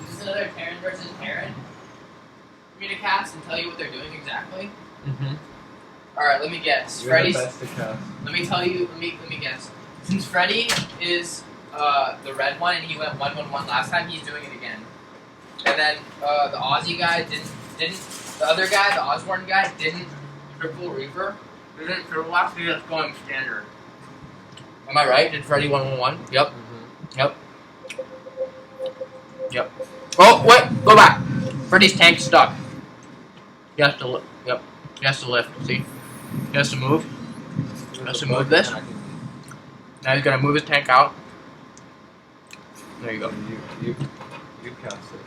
Is this another Terran versus Terran? I'm gonna cast and tell you what they're doing exactly. Mm-hmm. Alright, let me guess. You're Freddy's. the best to cast. Let me tell you. Let me guess. Since Freddy is the red one and he went 1-1-1 last time, he's doing it again. And then the Ozzie guy didn't. The other guy, the Osborne guy, didn't triple Reaper. Didn't triple last. He's just going standard. Am I right? Did Freddy 1-1-1? Yep. Mm-hmm. Yep. Yep. Oh wait, go back. Freddy's tank's stuck. He has to lift. Yep. He has to lift. See? He has to move. He has to move this. Now he's gonna move his tank out. There you go. You cast it.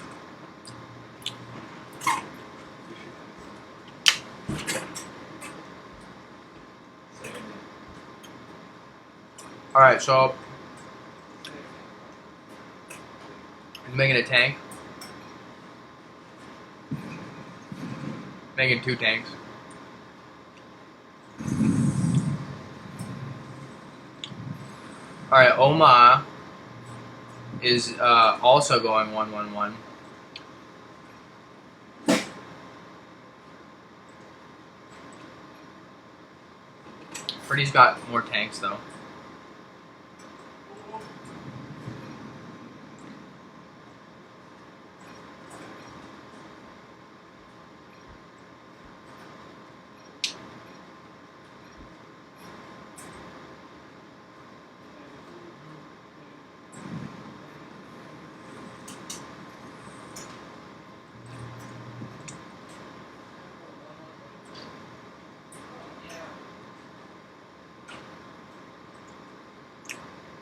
Alright, so he's making a tank. Making 2 tanks. Alright, Oma is also going 1-1-1. Freddy's got more tanks though.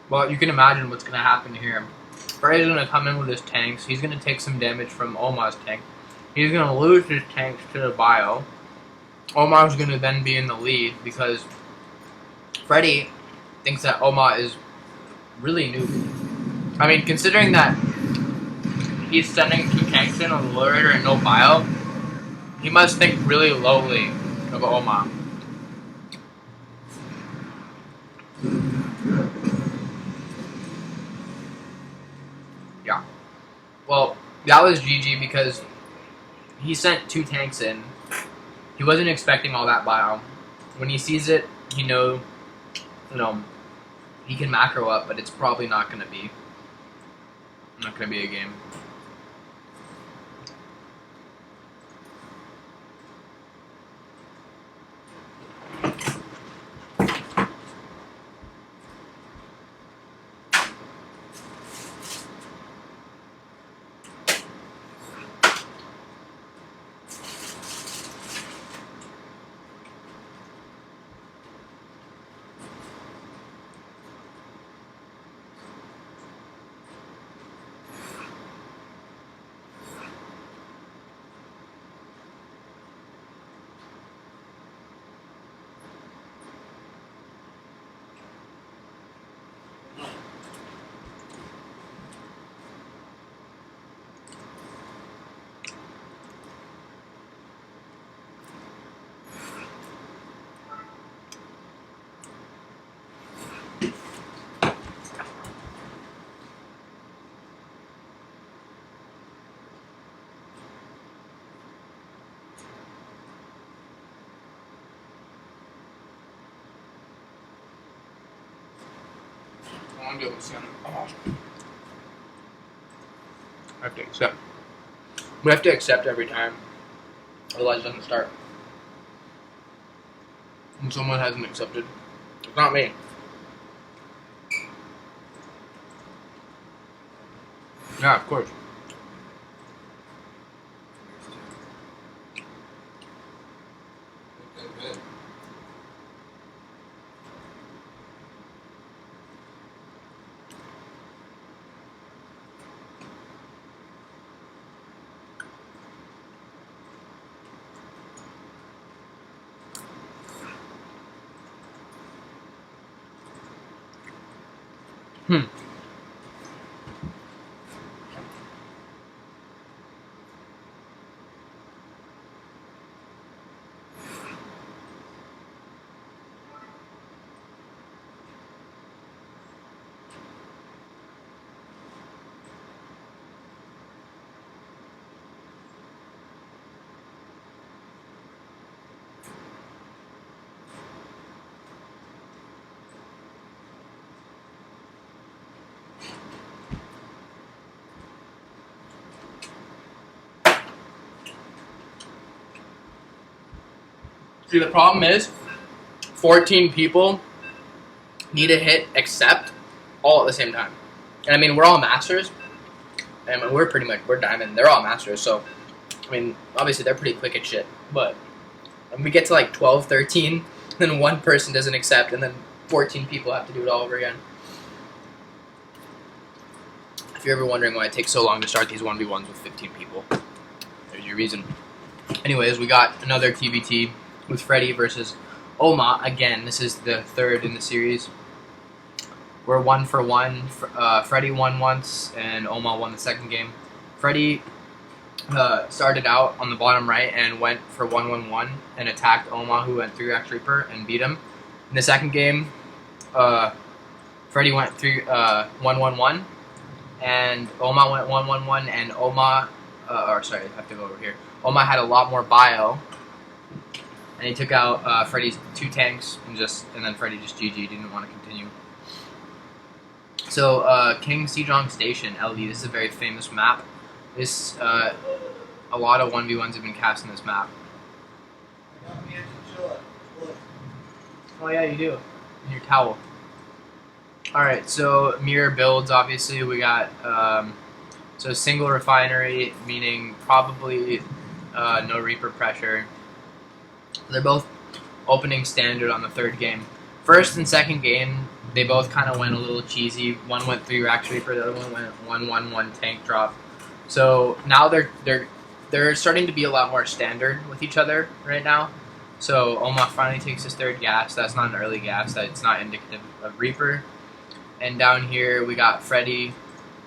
Well, you can imagine what's going to happen here. Freddy's going to come in with his tanks. He's going to take some damage from Oma's tank. He's going to lose his tanks to the bio. Oma's going to then be in the lead because Freddy thinks that Oma is really new. I mean, considering that he's sending 2 tanks in on the Liberator and no bio, he must think really lowly of Oma. Yeah. Well, that was GG because he sent 2 tanks in. He wasn't expecting all that bio. When he sees it, he knows, he can macro up, but it's probably not gonna be a game. I'm doing this again. Oh. I have to accept. We have to accept every time, otherwise it doesn't start. And someone hasn't accepted. It's not me. Yeah, of course. Hmm. See, the problem is 14 people need to hit accept all at the same time. And I mean, we're all masters, and we're diamond. They're all masters, so I mean, obviously they're pretty quick at shit. But when we get to like 12, 13, then one person doesn't accept, and then 14 people have to do it all over again. If you're ever wondering why it takes so long to start these 1v1s with 15 people, there's your reason. Anyways, we got another TBT with Freddy versus Oma. Again, this is the third in the series. We're 1 for 1. Freddy won once, and Oma won the second game. Freddy started out on the bottom right and went for 1-1-1 and attacked Oma, who went 3-Axe Reaper, and beat him. In the second game, Freddy went 1-1-1, and Oma went 1-1-1, and Oma, sorry, I have to go over here. Oma had a lot more bio, and he took out Freddy's 2 tanks, and then Freddy just GG, didn't want to continue. So, King SEJONG Station, LD, this is a very famous map. This, a lot of 1v1s have been cast in this map. Oh yeah, you do. In your towel. Alright, so mirror builds, obviously, we got, so single refinery, meaning probably no Reaper pressure. They're both opening standard on the third game. First and second game, they both kind of went a little cheesy. One went 3-Axe Reaper, the other one went 1-1-1 tank drop. So now they're starting to be a lot more standard with each other right now. So Oma finally takes his third gas. That's not an early gas. That's not indicative of Reaper. And down here we got Freddy.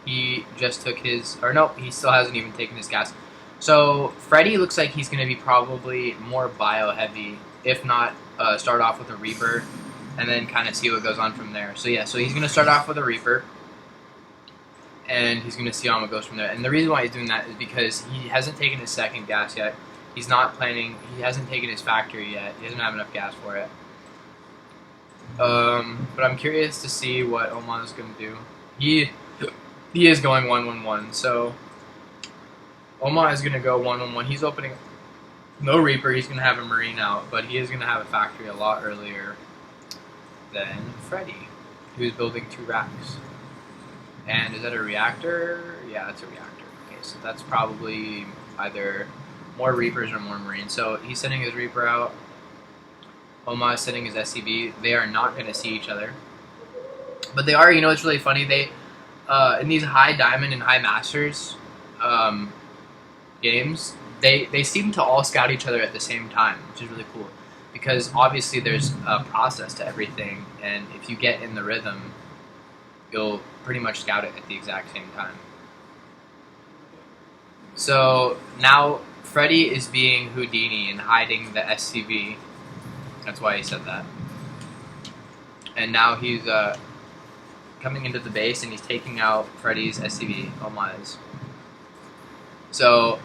He just took his, or nope, he still hasn't even taken his gas. So Freddy looks like he's going to be probably more bio heavy, if not start off with a Reaper, and then kind of see what goes on from there. So yeah, so he's going to start off with a Reaper, and he's going to see on what goes from there. And the reason why he's doing that is because he hasn't taken his second gas yet. He's not planning, he hasn't taken his factory yet. He doesn't have enough gas for it. But I'm curious to see what Oman is going to do. He is going 1-1-1, so Oma is going to go 1-1-1. He's opening no Reaper. He's going to have a Marine out, but he is going to have a factory a lot earlier than Freddy, who's building 2 racks. And is that a reactor? Yeah, that's a reactor. Okay, so that's probably either more Reapers or more Marines. So he's sending his Reaper out. Oma is sending his SCV. They are not going to see each other. But they are, you know, it's really funny. They, in these high diamond and high masters games, they seem to all scout each other at the same time, which is really cool. Because obviously there's a process to everything, and if you get in the rhythm, you'll pretty much scout it at the exact same time. So now Freddy is being Houdini and hiding the SCV. That's why he said that. And now he's coming into the base and he's taking out Freddy's SCV, Oma's. So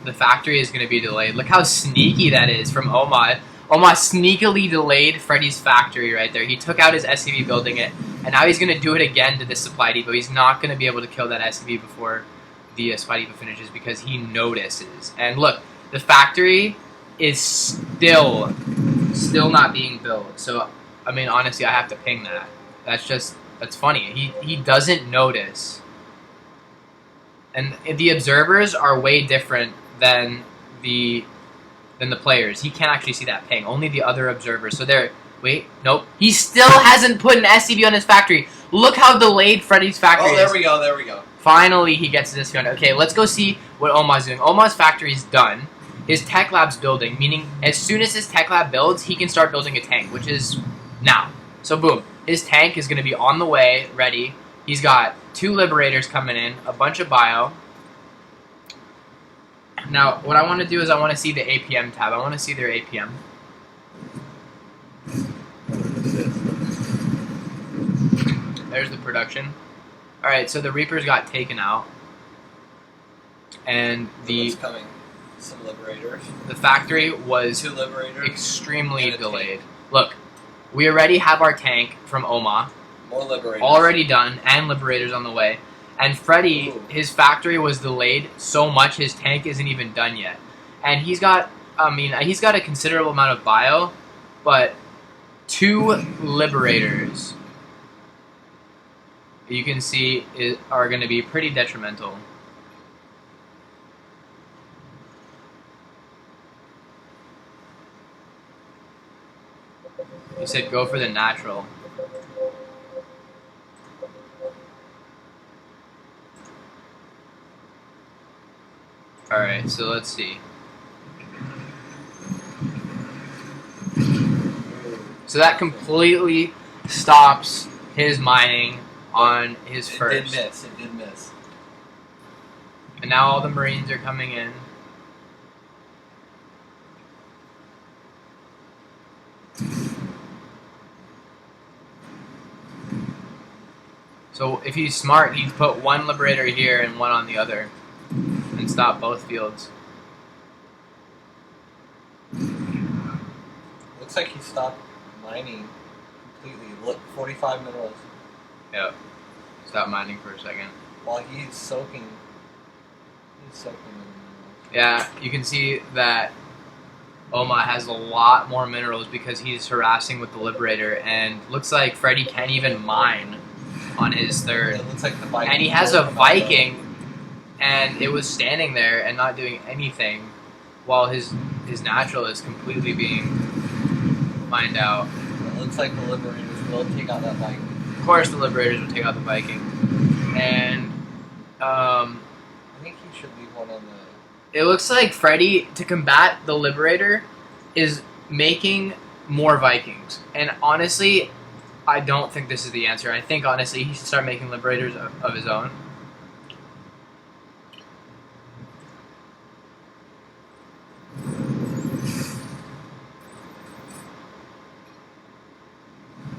the factory is going to be delayed. Look how sneaky that is from Oma. Oma sneakily delayed Freddy's factory right there. He took out his SCV building it, And now he's going to do it again to this Supply Depot. He's not going to be able to kill that SCV before the Supply Depot finishes because he notices. And look, the factory is still not being built. So, I mean, honestly, I have to ping that. That's funny. He doesn't notice. And the observers are way different than the players. He can't actually see that ping. Only the other observers. So there. Wait, nope. He still hasn't put an SCV on his factory. Look how delayed Freddy's factory is. Oh, there we go. Finally, he gets this gun. Okay, let's go see what Oma's doing. Oma's factory is done. His tech lab's building, meaning as soon as his tech lab builds, he can start building a tank, which is now. So boom, his tank is going to be on the way, ready. He's got 2 Liberators coming in, a bunch of bio. Now, what I want to do is I want to see the APM tab. I want to see their APM. There's the production. Alright, so the Reapers got taken out. And What's coming? Some Liberators. The factory was 2 Liberators. Extremely delayed. Look, we already have our tank from Oma. More Liberators. Already done, and Liberators on the way. And Freddy, his factory was delayed so much his tank isn't even done yet. And he's got a considerable amount of bio, but 2 Liberators, you can see, are going to be pretty detrimental. You said go for the natural. Alright, so let's see. So that completely stops his mining on his first. It did miss. And now all the Marines are coming in. So if he's smart, he'd put 1 Liberator here and 1 on the other. And stop both fields. Looks like he stopped mining completely. Look, 45 minerals. Yep. Stop mining for a second. While he's soaking. In the minerals. Yeah, you can see that Oma has a lot more minerals because he's harassing with the Liberator, and looks like Freddy can't even mine on his third. It looks like the Viking. And he has a Viking, and it was standing there and not doing anything, while his natural is completely being mined out. It looks like the Liberators will take out that Viking. Of course, the Liberators will take out the Viking, and I think he should leave one on the. it looks like Freddy, to combat the Liberator, is making more Vikings. And honestly, I don't think this is the answer. I think honestly he should start making Liberators of his own.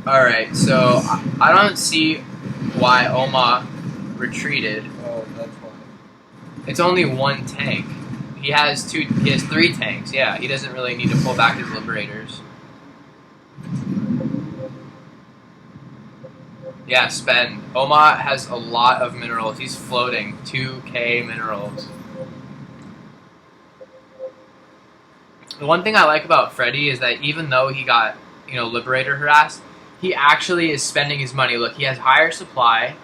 Alright, so I don't see why Oma retreated. Oh, that's why. It's only 1 tank. He has 3 tanks, yeah. He doesn't really need to pull back his Liberators. Yeah, spend. Oma has a lot of minerals. He's floating 2k minerals. The one thing I like about Freddy is that even though he got, Liberator harassed, he actually is spending his money. Look, he has higher supply.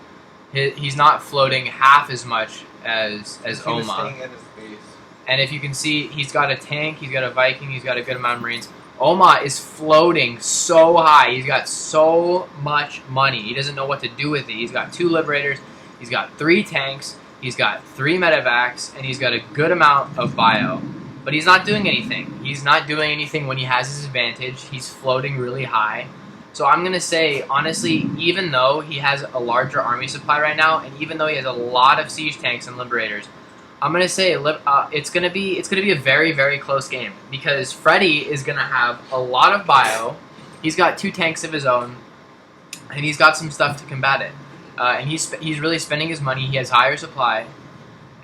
He's not floating half as much as Oma. Staying at his base. And if you can see, he's got a tank, he's got a Viking, he's got a good amount of Marines. Oma is floating so high. He's got so much money. He doesn't know what to do with it. He's got 2 Liberators, he's got 3 tanks, he's got 3 medevacs, and he's got a good amount of bio. But he's not doing anything. He's not doing anything when he has his advantage. He's floating really high. So I'm going to say, honestly, even though he has a larger army supply right now, and even though he has a lot of siege tanks and Liberators, I'm going to say it's going to be a very, very close game, because Freddy is going to have a lot of bio. He's got 2 tanks of his own, and he's got some stuff to combat it. And he's really spending his money. He has higher supply,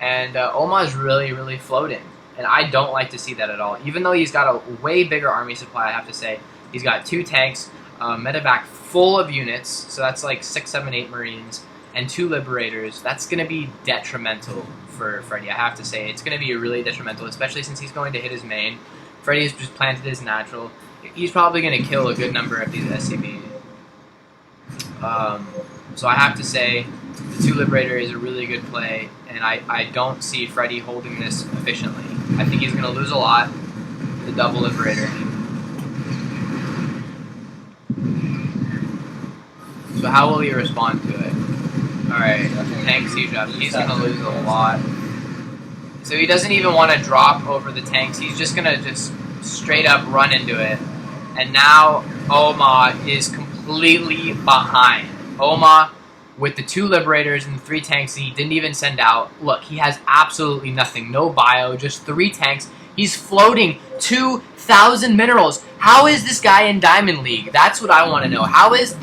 and Oma is really, really floating. And I don't like to see that at all. Even though he's got a way bigger army supply, I have to say. He's got 2 tanks. medevac full of units, so that's like 6, 7, 8 Marines, and 2 Liberators. That's going to be detrimental for Freddy, I have to say. It's going to be really detrimental, especially since he's going to hit his main. Freddy's just planted his natural. He's probably going to kill a good number of these SCVs. So I have to say, the 2 Liberator is a really good play, and I don't see Freddy holding this efficiently. I think he's going to lose a lot. The double Liberator. So how will he respond to it? Alright, tank siege up. He's going to lose a lot. So he doesn't even want to drop over the tanks. He's just going to just straight up run into it. And now Oma is completely behind. Oma, with the 2 Liberators and the 3 tanks that he didn't even send out. Look, he has absolutely nothing. No bio, just 3 tanks. He's floating 2,000 minerals. How is this guy in Diamond League? That's what I want to know. How is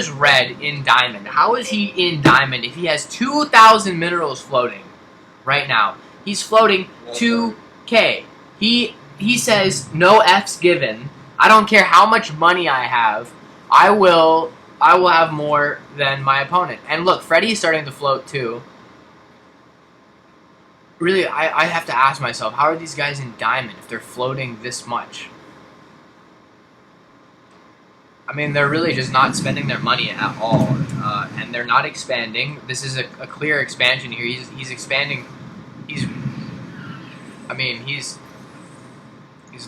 Red in Diamond? How is he in Diamond if he has 2,000 minerals floating right now? He's floating 2K. He says, no F's given. I don't care how much money I have. I will have more than my opponent. And look, Freddy is starting to float too. Really, I have to ask myself, how are these guys in Diamond if they're floating this much? I mean, they're really just not spending their money at all. And they're not expanding. This is a clear expansion here. He's expanding. He's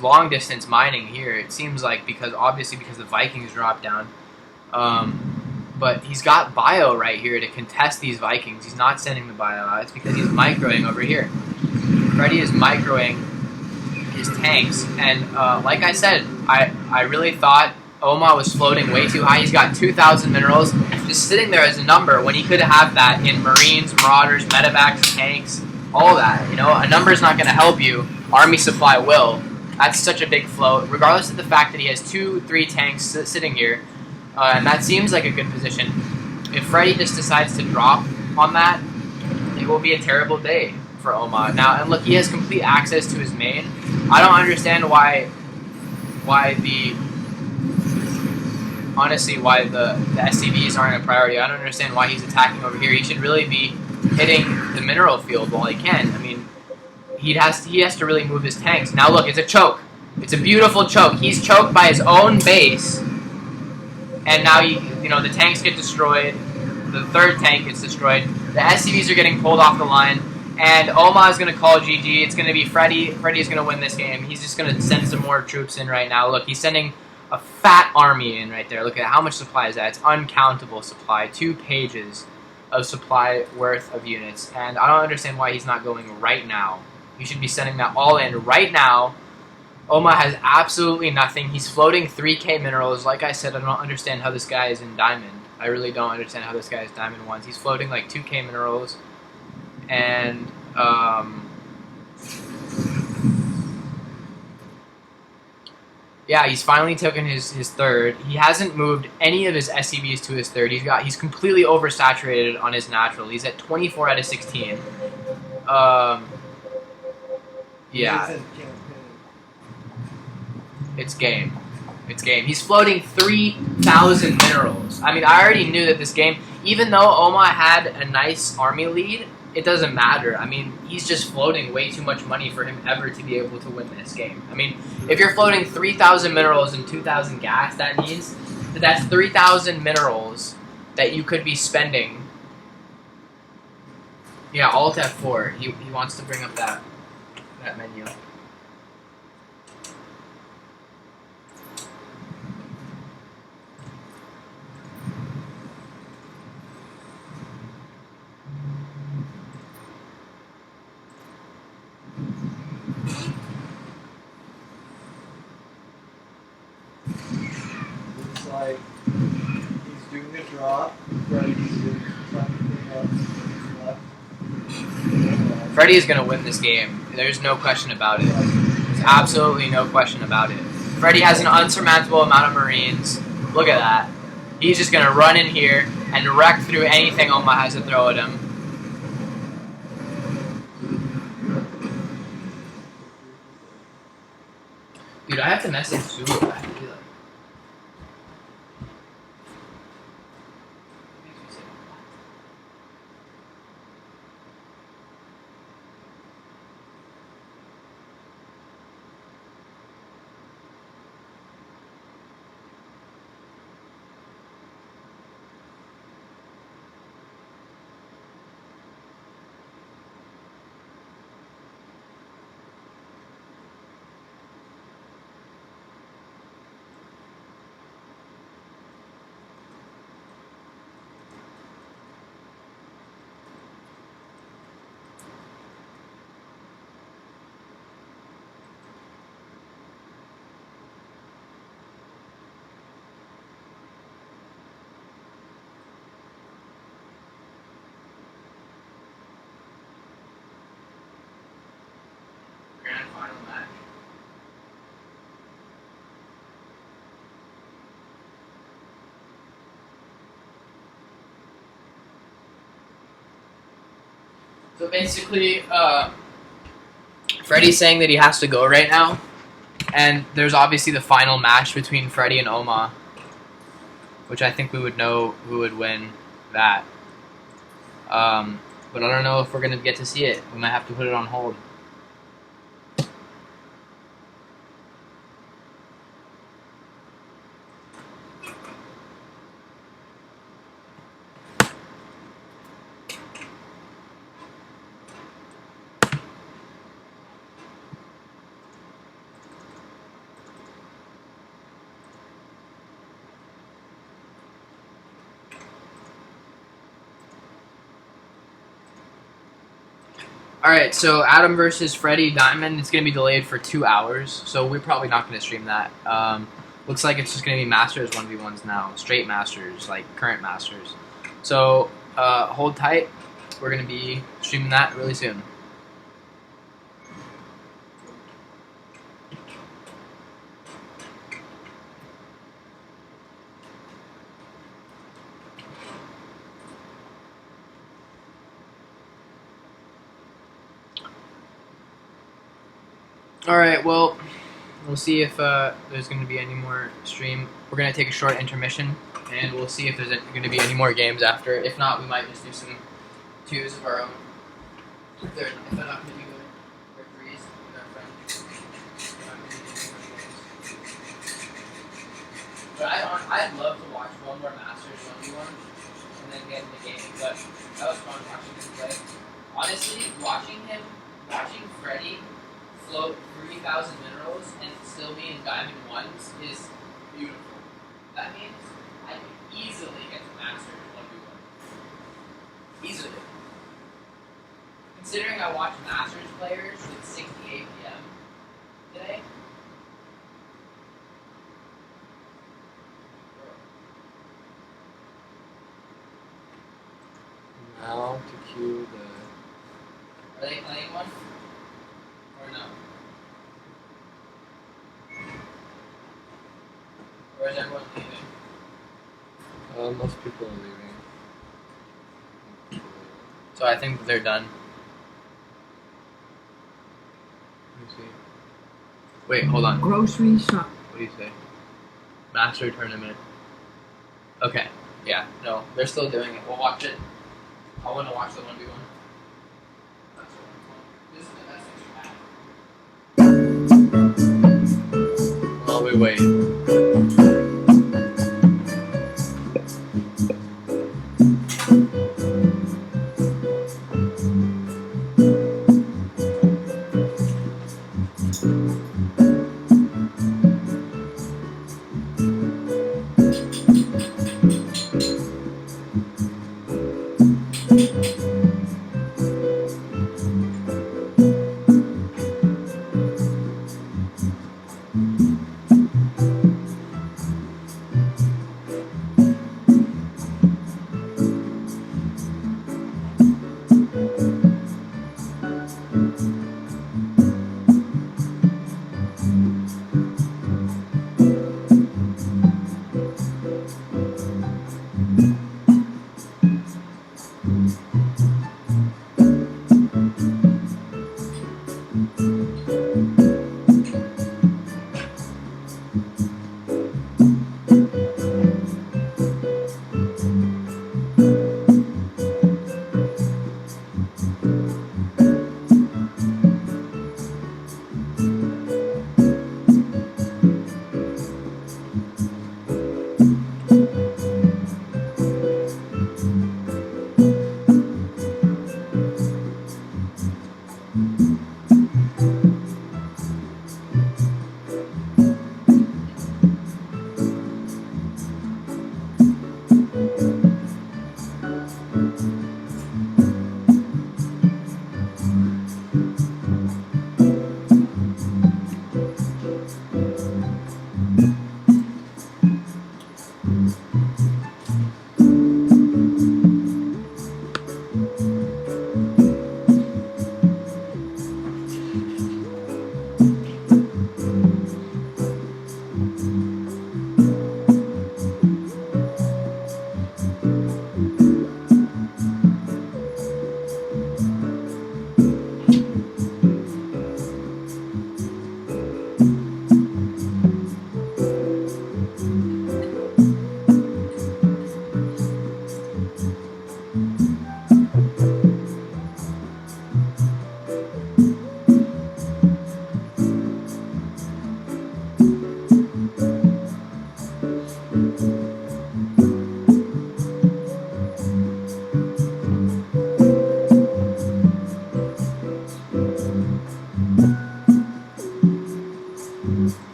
long distance mining here. It seems like obviously because the Vikings dropped down. But he's got bio right here to contest these Vikings. He's not sending the bio out. It's because he's microing over here. Freddy is microing his tanks. And like I said, I really thought Oma was floating way too high. He's got 2,000 minerals just sitting there as a number when he could have that in Marines, Marauders, medevacs, tanks, all that. You know, a number's not going to help you. Army supply will. That's such a big float, regardless of the fact that he has 2, 3 tanks sitting here. And that seems like a good position. If Freddy just decides to drop on that, it will be a terrible day for Oma. Now, and look, he has complete access to his main. I don't understand why the SCVs aren't a priority. I don't understand why he's attacking over here. He should really be hitting the mineral field while he can. I mean, he has to really move his tanks. Now look, it's a choke. It's a beautiful choke. He's choked by his own base. And now the tanks get destroyed. The 3rd tank gets destroyed. The SCVs are getting pulled off the line. And Oma is going to call GG. It's going to be Freddy. Freddy's going to win this game. He's just going to send some more troops in right now. Look, he's sending a fat army in right there. Look at how much supply is that. It's uncountable supply. 2 pages of supply worth of units. And I don't understand why he's not going right now. He should be sending that all in right now. Oma has absolutely nothing. He's floating 3K minerals. Like I said, I don't understand how this guy is in Diamond. I really don't understand how this guy is Diamond 1. He's floating like 2K minerals. And, yeah, he's finally taken his 3rd. He hasn't moved any of his SCVs to his 3rd. He's completely oversaturated on his natural. He's at 24 out of 16. Yeah. It's game. It's game. He's floating 3,000 minerals. I mean, I already knew that this game, even though Oma had a nice army lead, it doesn't matter. I mean, he's just floating way too much money for him ever to be able to win this game. I mean, if you're floating 3,000 minerals and 2,000 gas, that means that that's 3,000 minerals that you could be spending. Yeah, Alt F4. He wants to bring up that menu. Looks like he's doing a drop. Freddy's trying to bring up left. Freddy is going to win this game. There's no question about it. There's absolutely no question about it. Freddy has an unsurmountable amount of Marines. Look at that. He's just going to run in here and wreck through anything Oma has to throw at him. Dude, I have to message Zulu back. So basically, Freddie's saying that he has to go right now, and there's obviously the final match between Freddie and Oma, which I think we would know who would win that. But I don't know if we're gonna get to see it. We might have to put it on hold. Alright, so Adam versus Freddie Diamond, it's going to be delayed for 2 hours, so we're probably not going to stream that. Looks like it's just going to be Masters 1v1s now, straight Masters, like current Masters. So, hold tight, we're going to be streaming that really soon. Alright, well, we'll see if there's going to be any more stream. We're going to take a short intermission, and we'll see if there's going to be any more games after. If not, we might just do some 2s of our own. If they're not going to do or 3s with our friends. But I'd love to watch one more Masters 1v1 and then get in the game, but that was fun watching him play. Honestly, watching Freddie float 3,000 minerals and still be in Diamond 1s is beautiful. That means I could easily get to Masters 1v1. Easily. Considering I watched Masters players with 60 APM today. Now to cue the... Are they playing one? Or no? Or is everyone leaving? Most people are leaving. So I think they're done. Let me see. Wait, hold on. Grocery shop. What do you say? Master tournament. Okay. Yeah. No, they're still doing it. We'll watch it. I want to watch the 1v1. That's what I'm calling. This is the best thing we've had. While we wait.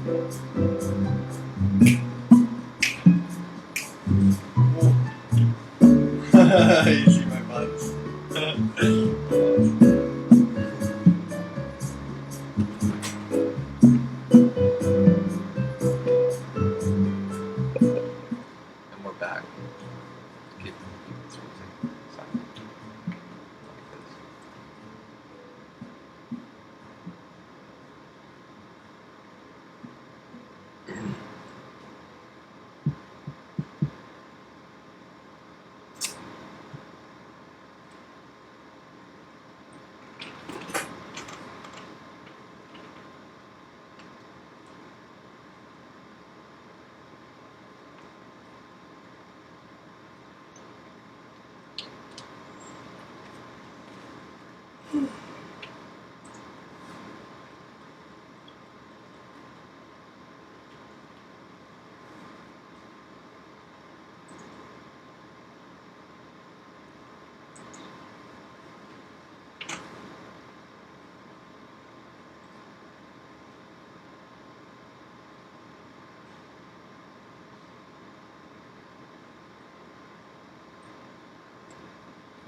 You see my buttons. And we're back. Keep this music silent. Like this.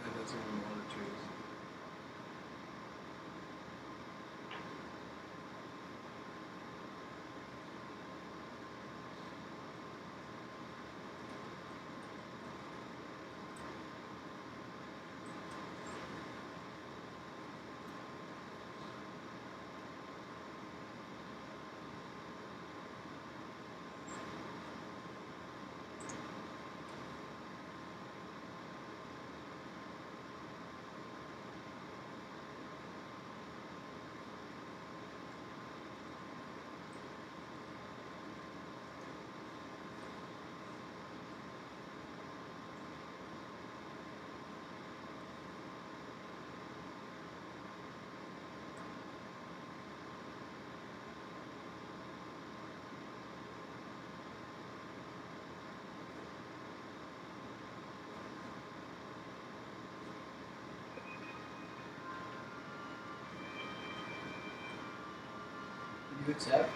That doesn't even want to choose. Do you accept?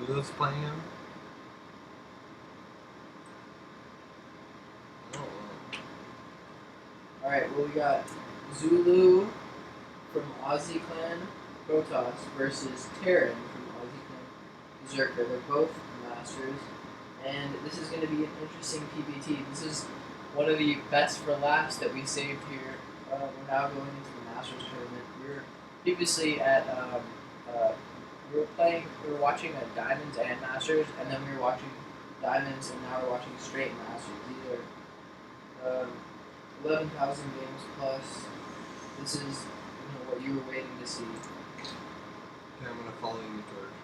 Zulu's playing him? Oh, Alright, well, we got Zulu from Ozzie Clan Protoss versus Terran from Ozzie Clan Berserker. They're both masters, and this is going to be an interesting PBT. This is one of the best for last that we saved here. We're now going into the Masters tournament. We were previously at we were watching Diamonds and Masters, and then we were watching Diamonds, and now we're watching straight Masters. These are 11,000 games plus. This is what you were waiting to see. okay, I'm gonna follow you, George.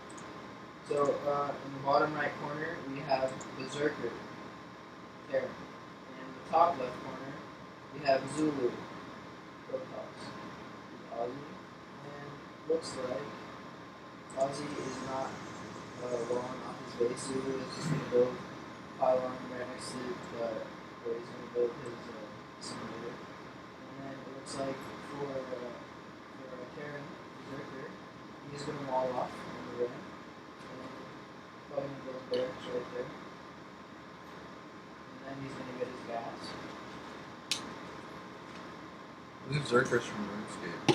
So in the bottom right corner we have Berserker, Terran. And in the top left corner we have Zulu, Protoss, Ozzie, and looks like Ozzie is not long off his base. Zulu is just going to build pylon right next to where he's going to build his simulator. And then it looks like for Terran Berserker, he's going to wall off on the ramp. And probably going to build barracks right there. And then he's going to get his gas. These Zerkers from RuneScape.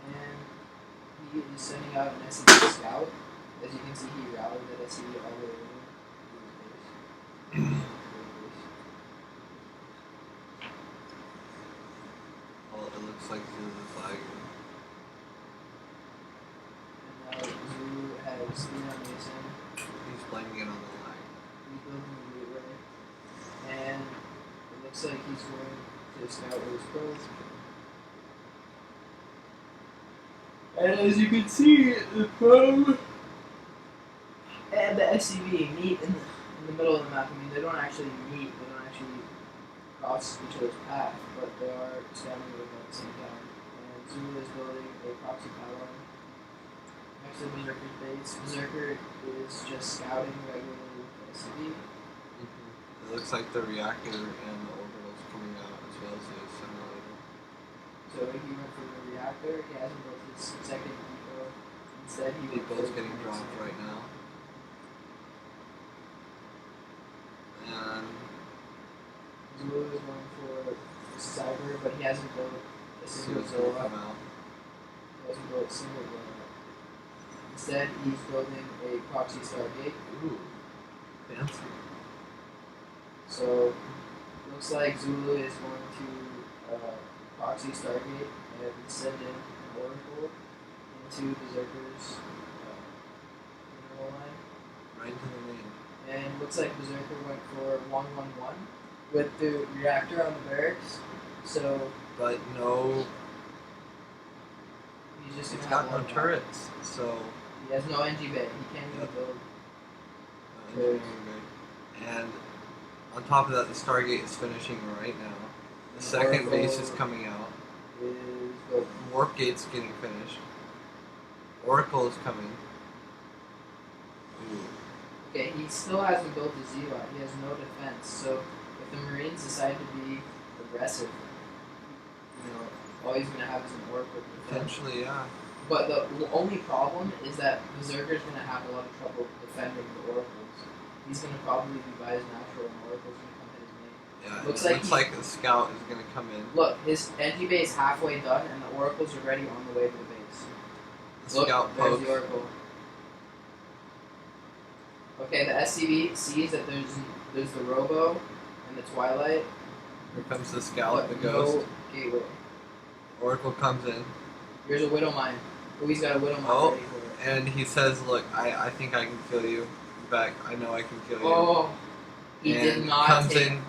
And he is sending out an SEJ scout. As you can see, he routed that SEJ all the way over to his base. Well, it looks like Zulu's lagging. just lean on Mason. He's blaming it on the lag. He's building the gateway. And it looks like he's going to scout with his pros. And as you can see, the pro and the SCV meet in the middle of the map. I mean, they don't actually meet, they don't actually cross each other's path, but they are scouting with them at the same time. And Zulu is building a proxy pylon next to Berserker's base. Berserker is just scouting regularly with the SCV. It looks like the reactor and the orbital's coming out as well as the simulator. So he went for the reactor, he hasn't built his second depot. Instead, he went Depot's for getting the dropped center. right now. And Zulu is going for cyber, but he hasn't built a see single what's going to Zoa. come out. He hasn't built a single Zoa. Instead, he's building a proxy Stargate. Ooh, fancy. So, looks like Zulu is going to proxy Stargate and send in an Oracle into Berserker's mineral line. Right into the lane. And looks like Berserker went for 1-1-1 with the reactor on the barracks. So, But no, he's just he's going to got have no one turrets, so He has no NG bay. He can't even Yep. build. engineering bay. And on top of that, the Stargate is finishing right now. The second base is coming out. Is built. Warp Gate's getting finished. Oracle is coming. Ooh. Okay, he still hasn't built a Z-Lot. He has no defense. So if the Marines decide to be aggressive, all he's going to have is an orc with defense. Potentially, yeah. But the only problem is that Berserker's going to have a lot of trouble defending the oracles. He's going to probably be by his natural, and Oracle's going to come hit his main. Yeah, Looks it like looks he- like the scout is going to come in. Look, his NG bay is halfway done, and the oracles are ready on the way to the base. The Look, scout there's pokes. the oracle. Okay, the SCV sees that there's the Robo and the Twilight. Here comes the scout, the but ghost. No gateway. Oracle comes in, Here's a Widow Mine. Oh, he's got a Widow Mine Oh. ready for it. and he says, "Look, I think I can kill you. In fact, I know I can kill you." Oh, he and did not comes take. in.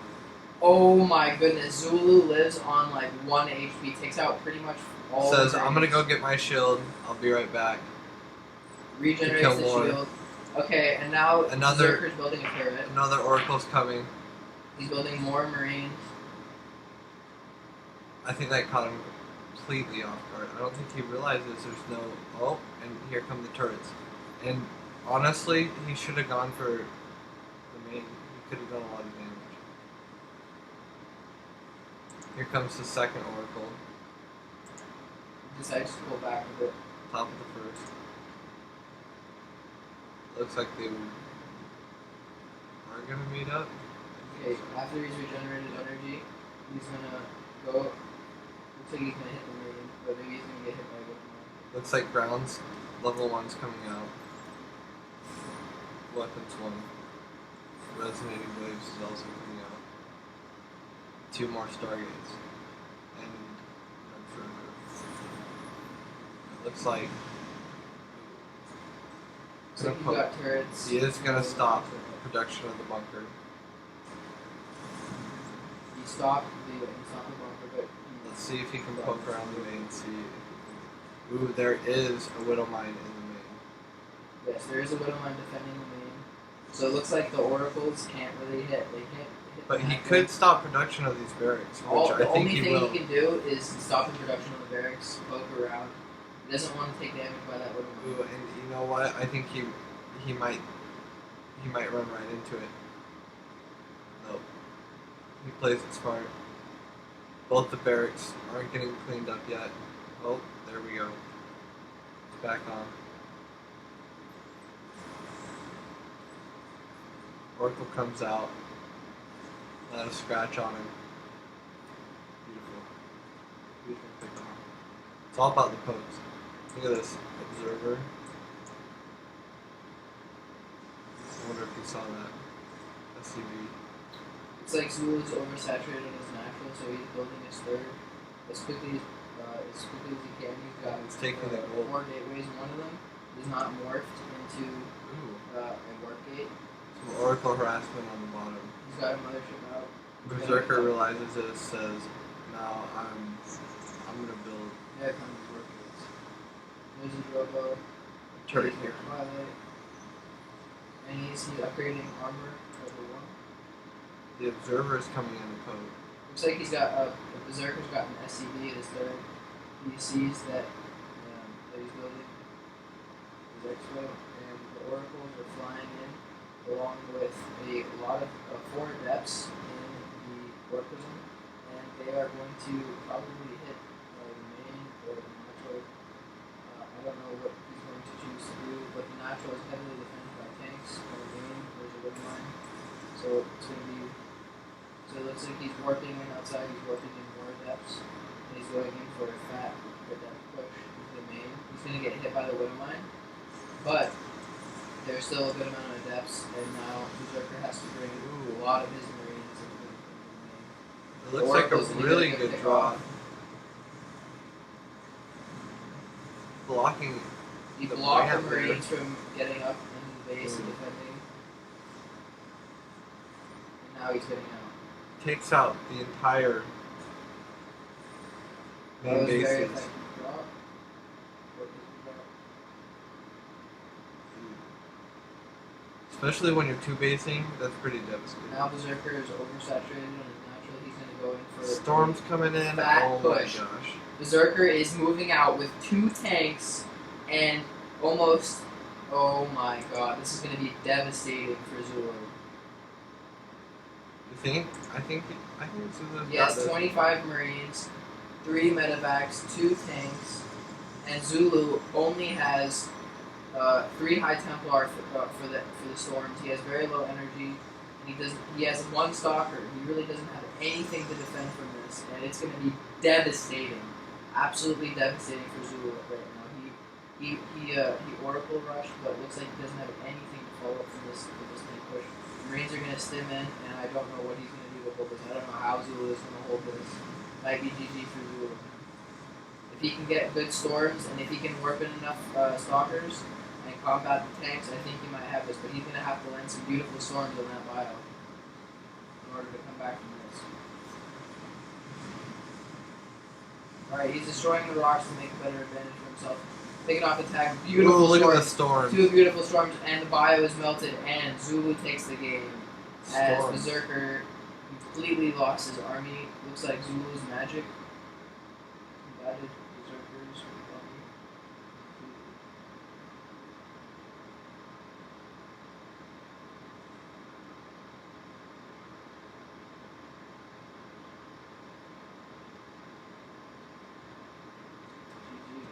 Oh my goodness, Zulu lives on like 1 HP. Takes out pretty much all. Says, the "I'm gonna go enemies. get my shield. I'll be right back." Regenerates kill the more. shield. Okay, and now Another- Berserker's building a turret. Another Oracle's coming. He's building more Marines. I think that caught him completely off guard. I don't think he realizes there's no. Oh, and here come the turrets. And honestly, he should have gone for the main. He could have done a lot of damage. Here comes the second Oracle. He decides to pull back a bit. Top of the first. Looks like they are gonna meet up. Okay, after he's regenerated energy, he's gonna go. Looks like he's gonna hit the Marine, but maybe he's gonna get hit by a Widow Looks like grounds level 1's coming out. Weapons 1. Resonating waves is also coming out. 2 more Stargates. And no further. It looks like So he's got turrets. he is gonna stop production of the bunker. He stopped the bunker, but Let's see if he can poke around the main and see if he can. Ooh, there is a Widow Mine in the main. yes, there is a Widow Mine defending the main. So it looks like the oracles can't really hit. They can't hit. But the he macro. could stop production of these barracks, which I The think only he thing will. he can do is stop the production of the barracks, poke around. He doesn't want to take damage by that Widow Mine. Ooh, and you know what? I think he might run right into it. Nope. He plays it smart. Both the barracks aren't getting cleaned up yet. Oh, there we go. It's back on. Oracle comes out. Not a scratch on him. Beautiful. Beautiful pick on. It's all about the pose. Look at this. Observer. I wonder if you saw that. SCV. It's like Zulu is oversaturated in his natural, so he's building his third as quickly as he can. He's got He's taking the gold. 4 gateways, and one of them is not morphed in into Ooh. a work gate. Some Oracle harassment on the bottom. He's got a mothership out. Berserker realizes this, says, "Now I'm gonna build Yeah, it comes work gates. There's his robo. a turret here." Twilight. And he's upgrading armor level 1. The observer is coming in the code. Looks like he's got the Berserker's got an SCV in his third. He sees that he's building his expo, and the oracles are flying in along with a lot of 4 adepts in the orc prison, and they are going to probably hit the main or the natural. I don't know what he's going to choose to do, but the natural is heavily defended by tanks. On the main, there's a wood mine, so it's going to be. So it looks like he's warping in outside, he's warping in more adepts, and he's going in for a fat adept push into the main. He's going to get hit by the widow mine, but there's still a good amount of adepts, and now Berserker has to bring a lot of his marines into the main. It looks like a really good draw. Blocking. He The blocked the ramp there. marines from getting up into the base and defending, and now he's getting out. Takes out the entire That main was very bases. effective draw. What was the draw? Especially when you're 2-basing, that's pretty devastating. Now Berserker is oversaturated on his natural. He's going to go in for Storm's coming in. Fat Oh push. my gosh. Berserker is moving out with 2 tanks and almost. Oh my god, this is going to be devastating for Zulu. You think? I think Zulu's He got has this. 25 Marines, 3 medevacs, 2 tanks, and Zulu only has 3 High Templar for the storms. He has very low energy, and he has 1 Stalker. He really doesn't have anything to defend from this, and it's going to be devastating, absolutely devastating for Zulu right now. He Oracle rushed, but it looks like he doesn't have anything to follow up from this main push. Marines are going to stim in, and I don't know what he's going to do to hold this. I don't know how Zulu is going to hold this. Might be GG for Zulu. If he can get good storms, and if he can warp in enough stalkers and combat the tanks, I think he might have this. But he's going to have to land some beautiful storms on that bio in order to come back from this. Alright, he's destroying the rocks to make a better advantage for himself. Picking off the tag, beautiful Ooh, look storms. at the storm. 2 beautiful storms, and the bio is melted, and Zulu takes the game. As Storm. Berserker completely lost his army. Looks like Zulu's magic combated Berserker's army. GG.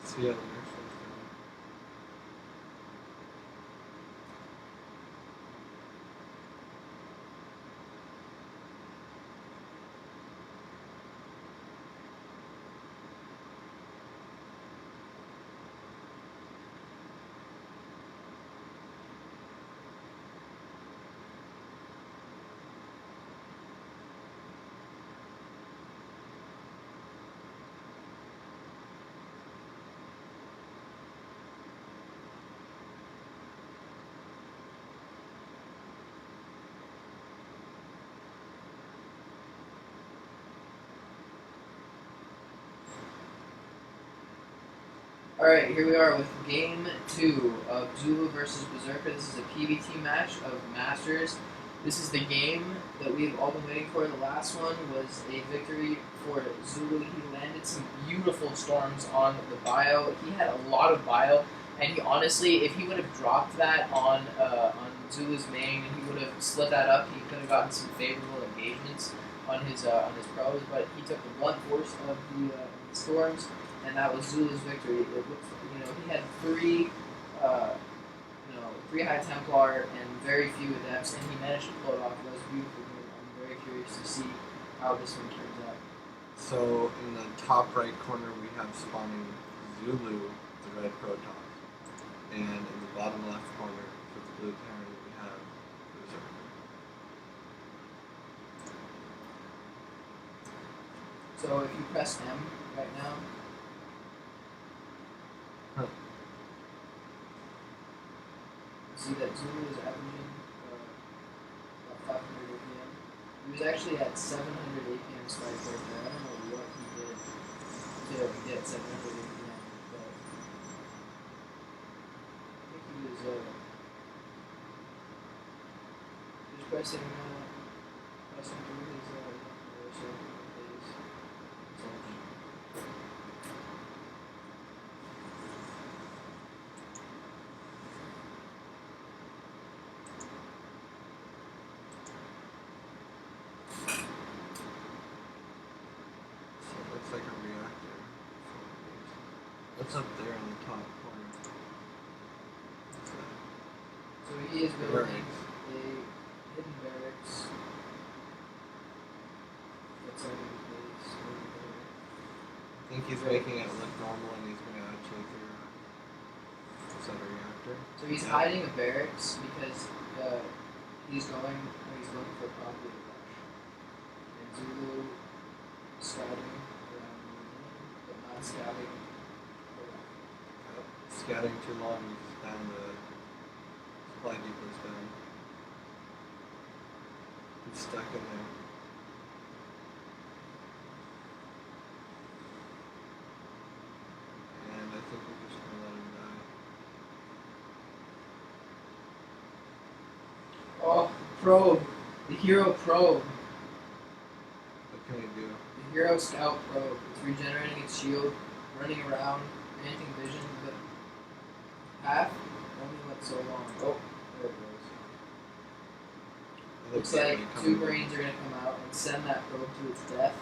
See how the next one's going. Alright, here we are with Game 2 of Zulu versus Berserker. This is a PvT match of Masters. This is the game that we've all been waiting for. The last one was a victory for Zulu. He landed some beautiful storms on the bio. He had a lot of bio, and he honestly, if he would have dropped that on Zulu's main, and he would have split that up. He could have gotten some favorable engagements on his pros, but he took the blunt force of the storms, and that was Zulu's victory. It looks, he had three high Templar and very few adepts, and he managed to pull it off. That was beautiful. I'm very curious to see how this one turns out. So in the top right corner we have spawning Zulu, the red Protoss, and in the bottom left corner for the blue Terran we have Berserker. So if you press M right now, see that Zulu is averaging about 500 APM. He was actually at 700 APM spike right there. I don't know what he did to get 700 APM, but I think he was just pressing through his Like a reactor. What's up there in the top corner? So he is building a hidden barracks. That's on his base. I think he's making it look normal and he's going to actually figure out what's that a reactor? So he's hiding a barracks because he's looking for a property to rush. And Zulu scouting around the beginning, but not scouting around. Scouting too long, he's down the supply depot's down. He's stuck in there. And I think we're just going to let him die. Oh, probe! The hero probe! What can we do? The hero scout probe. It's regenerating its shield, running around, granting vision, but path only went so long. Oh, there it goes. Looks like two Marines are going to come out and send that probe to its death.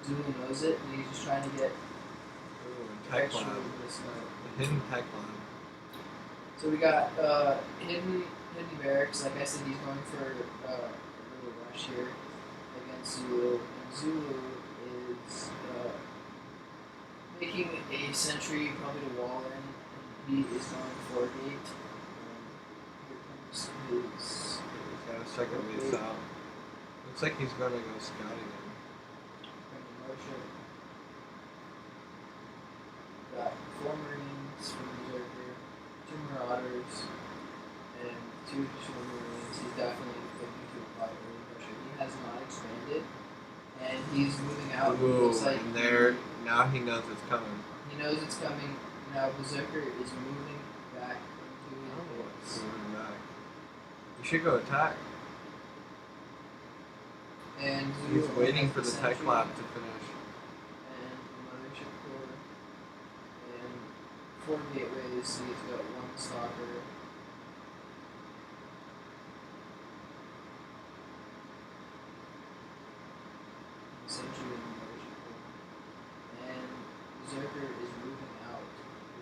Zulu knows it, and he's just trying to get Tech extra lab. of this The hidden tech lab. So we got hidden barracks. Like I said, he's going for a little rush here against Zulu. And Zulu is making a sentry probably to wall in, and he is going for a gate. Here comes his. He's got a second base out. Looks like he's going to go scouting him. Motion. Got 4 Marines from Berserker, 2 Marauders, and 2 additional Marines. He's definitely looking to apply early pressure. He has not expanded, and he's moving out. Ooh, Looks like and there, now he knows it's coming. he knows it's coming. Now Berserker is moving back into his base. Moving back. You should go attack. And He's Zulu waiting has for the tech sentry lab to finish. and the mothership core and 4 gateways. He's got 1 stalker. Sentry and the mothership core. And Berserker is moving out.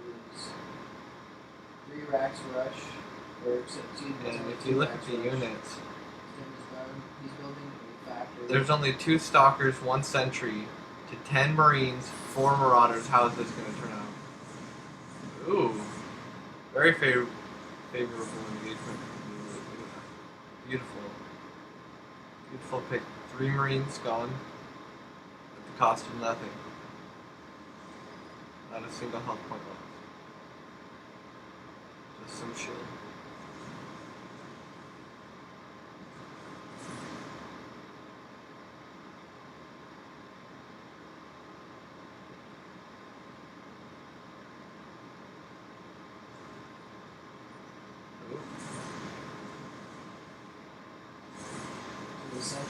It was 3 racks rush. And if you look at the units, He's building a factory. there's only 2 stalkers, 1 sentry, to 10 marines, 4 marauders. How is this going to turn out? Ooh, very favorable engagement. Beautiful, beautiful pick. 3 marines gone at the cost of nothing. Not a single health point left. Just some shield.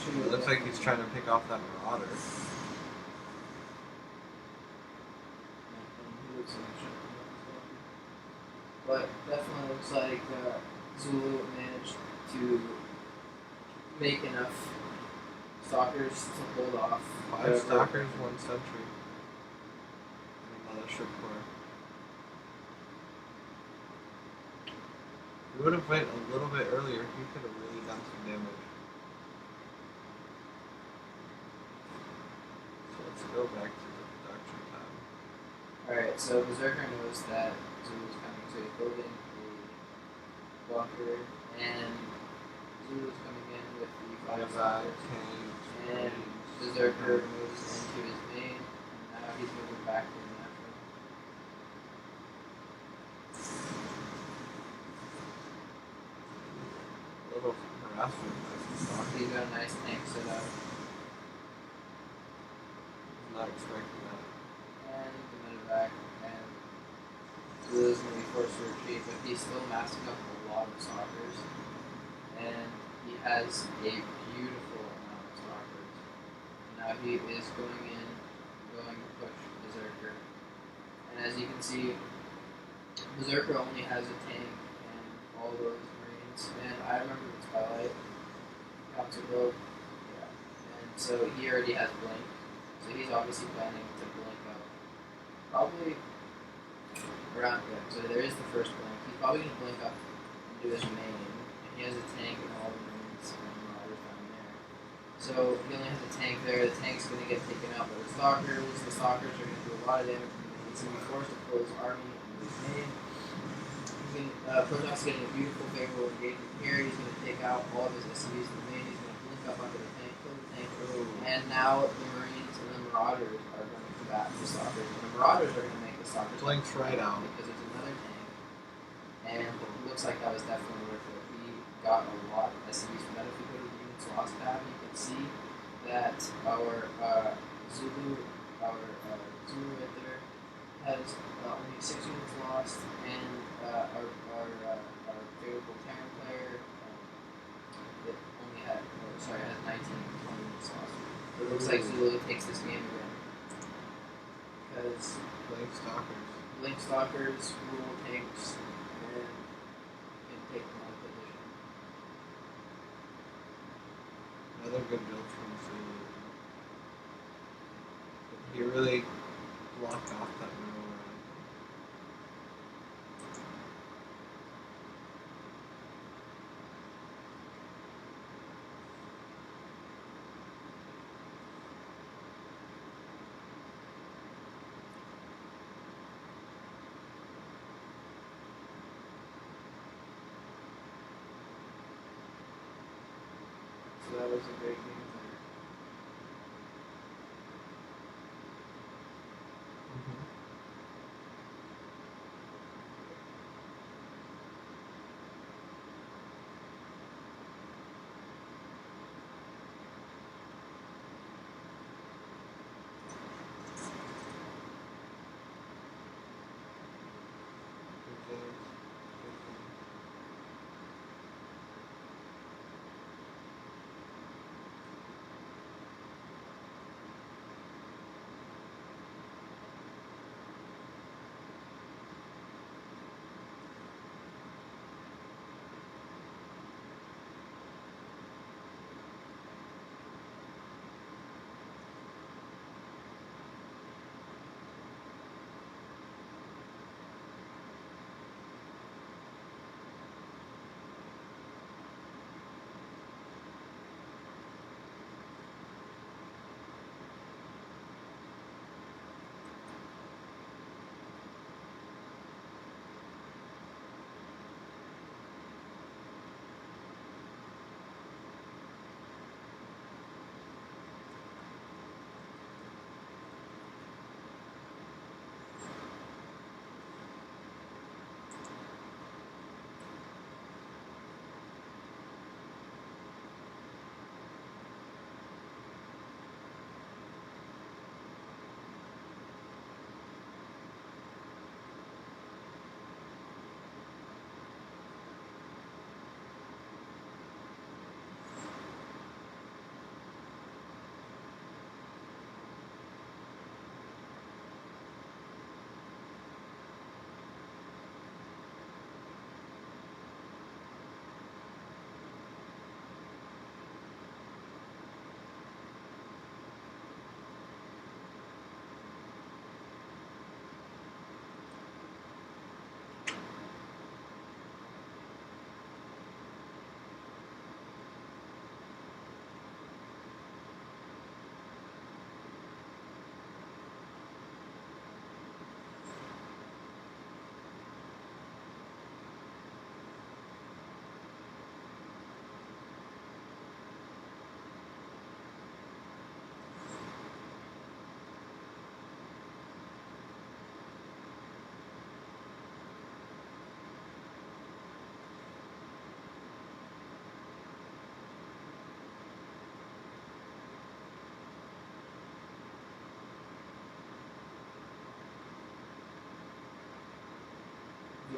It looks like he's trying to pick off that marauder. But definitely looks like Zulu managed to make enough stalkers to hold off 5 whatever- stalkers, 1 sentry. And another ship core. We would have went a little bit earlier. He could have really done some damage. So let's go back to the production tab. Alright, so Berserker knows that Zulu's coming, so he's building a bunker, and Zulu's coming in with the 5 stalkers. And Berserker moves into his main, and now he's moving back to the natural. A little harassment by the stalker. He's got a nice tank set up, Not expecting that. and the medevac, and Zulu's going to be forced to retreat, but he's still massing up a lot of stalkers, and he has a beautiful amount of stalkers. Now he is going to push Berserker. And as you can see, Berserker only has a tank and all those marines. And I remember the Twilight Council Road. Yeah. And so he already has Blink. So he's obviously planning to blink up. Probably around there. So there is the first blink. He's probably going to blink up into his main. And he has a tank and all the marines and marauders down there. So he only has a tank there. The tank's going to get taken out by the stalkers. The stalkers are going to do a lot of damage. He's going to be forced to pull his army into his main. Protoss getting a beautiful favorable engagement here. He's going to take out all of his SCVs in the main. He's going to blink up onto the tank, kill the tank. And now the marines and the marauders are going to combat the stalkers. And the marauders are going to make the stalkers Blink's right out. because there's another tank. And it looks like that was definitely worth it. We got a lot of SCVs from that. If you go to the units lost tab, you can see that our Zulu right there has only 6 units lost, and our favorable Terran player that only had has 19 units lost. So it looks like Zulu takes this game again because Blink Stalkers rule tanks and can take them out of position. Another good build from Zulu. He really blocked off that middle round. So that was a great game there. Good games. Good game. 1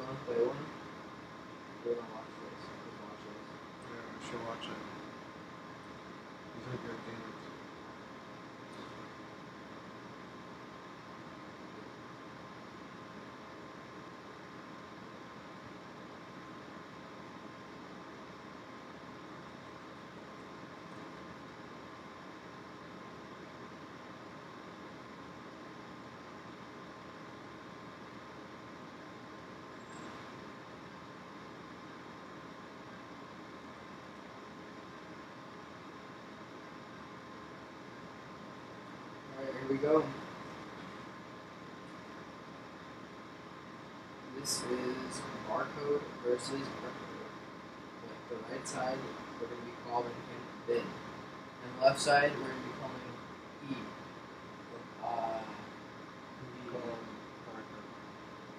wanna play one? We're gonna watch this. Let's watch this. Yeah, we should watch it. These are good games. Alright, here we go. This is barcode versus barcode. Like the right side, we're going to be calling him bid. And the left side, we're going to be calling E. Okay,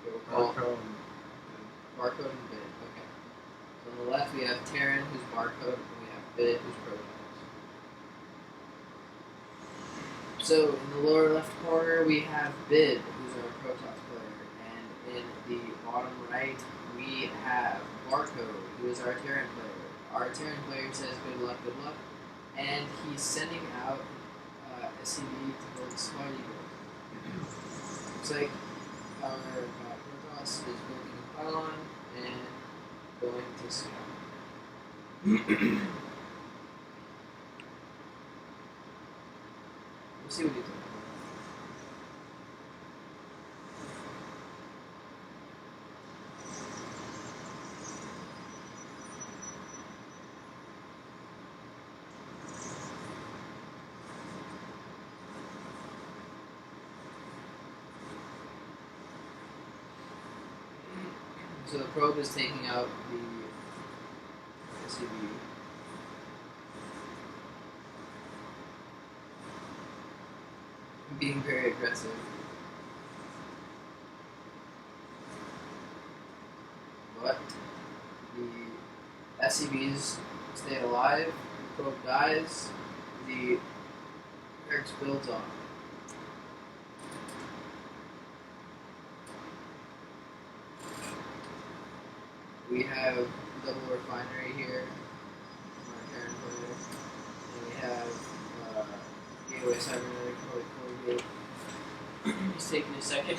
we'll call barcode and bid. Okay. So on the left, we have Terran, who's barcode, and we have bid, who's Protoss. So in the lower left corner, we have bid, who's our Protoss player, and in the bottom right, we have barcode, who is our Terran player. Our Terran player says good luck, and he's sending out SCV to build Smart Eagle. Looks like our Protoss is building a pylon and going to scout. We'll see what he's doing. So the probe is taking out the SCV. Being very aggressive. But the SCVs stay alive, the probe dies, the barracks builds on. We have double refinery here, our Terran player, and we have Gateway Cybernetic, probably Colgate. He's taking a second.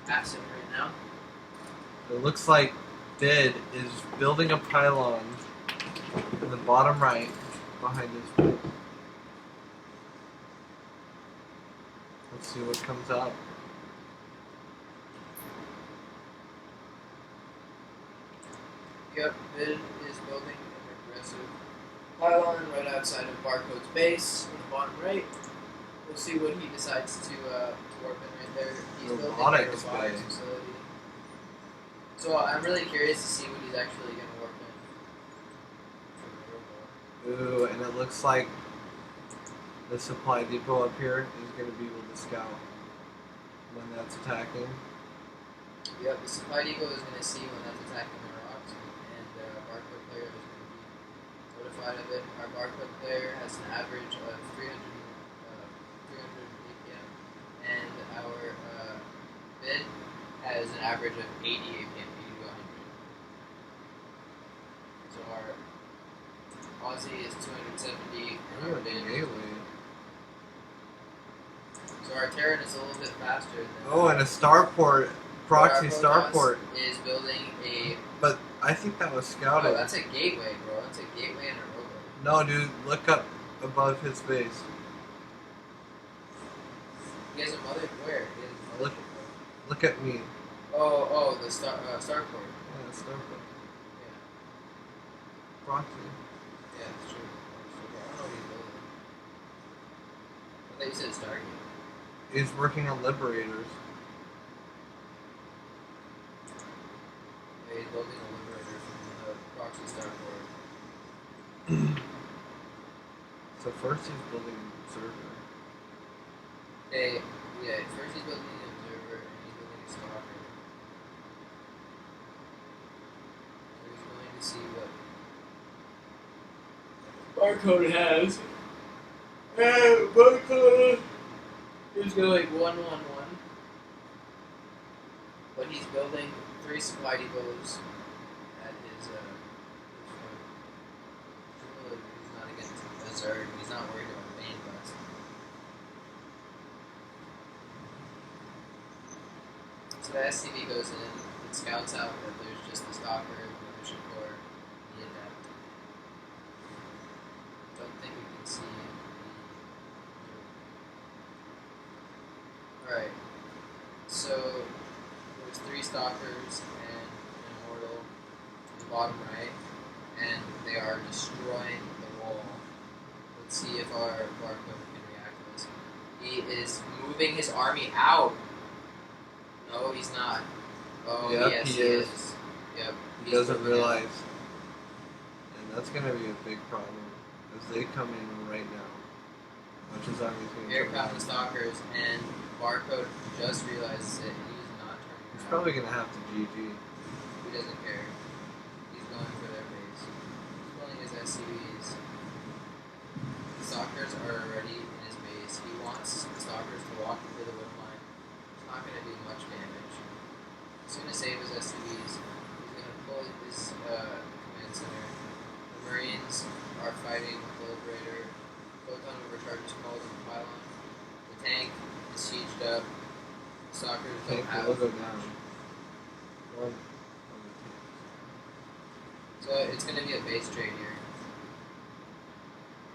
Acid right now. It looks like Bid is building a pylon in the bottom right behind his bed. Let's see what comes out. Yep, Bid is building an aggressive pylon right outside of Barcode's base in the bottom right. We'll see what he decides to warp in right there. He's building a Robotics robotics bay. facility. So I'm really curious to see what he's actually going to warp in. Ooh, and it looks like the supply depot up here is going to be able to scout when that's attacking. Yep, the supply depot is going to see when that's attacking the rocks, and Barcode player is going to be notified of it. Our Barcode player has an average of 300 APM, and our Bid has an average of 80 APM, 80 to 100. So our Ozzie is 270, and our Bid is. So our Terran is a little bit faster than. Oh, and a starport, proxy starport. Is building a. But I think that was scouted. Oh, that's a gateway, bro. That's a gateway and a robo. No, dude, look up above his base. He has a mother. Where? He has a Look. mother. Look at me. Oh, the starport. Yeah, starport. Yeah, Proxy. yeah, it's true. I don't know what he's building. I thought you said Stargate. He's working on liberators. Yeah, he's building a liberator from the proxy starport. So first he's building a server. Hey, yeah, first he's building an observer and he's building a stalker. So he's going to see what Barcode has. And Barcode is going 1-1-1. But he's building 3 supply depots at his foot. He's not against a Zerg. He's not worried about Bane Bust. So the SCV goes in. It scouts out that there's just the Stalker, the Militia Corps, the Adept. Don't think we can see the. Alright. So there's 3 Stalkers and an Immortal in the bottom right, and they are destroying the wall. Let's see if our barcode can react to this. He is moving his army out. No, he's not. Oh, Yep, yes, he is. Yep. He he's doesn't moving out. realize. And that's going to be a big problem. As they come in right now. Much as I'm going Here to come the Stalkers, and Barcode just realizes it, and he's not turning He's around. probably going to have to GG. He doesn't care. He's going for their base. He's pulling his SCVs. The Stalkers are already in his base. He wants the Stalkers to walk into the wood line. It's not going to do much damage. He's going to save his SCVs. He's going to pull his command center. The Marines are fighting with the Liberator. Photon overcharges called in the pylon. The tank is sieged up. The Stalkers don't Tank have. will go down. One. So it's going to be a base trade here.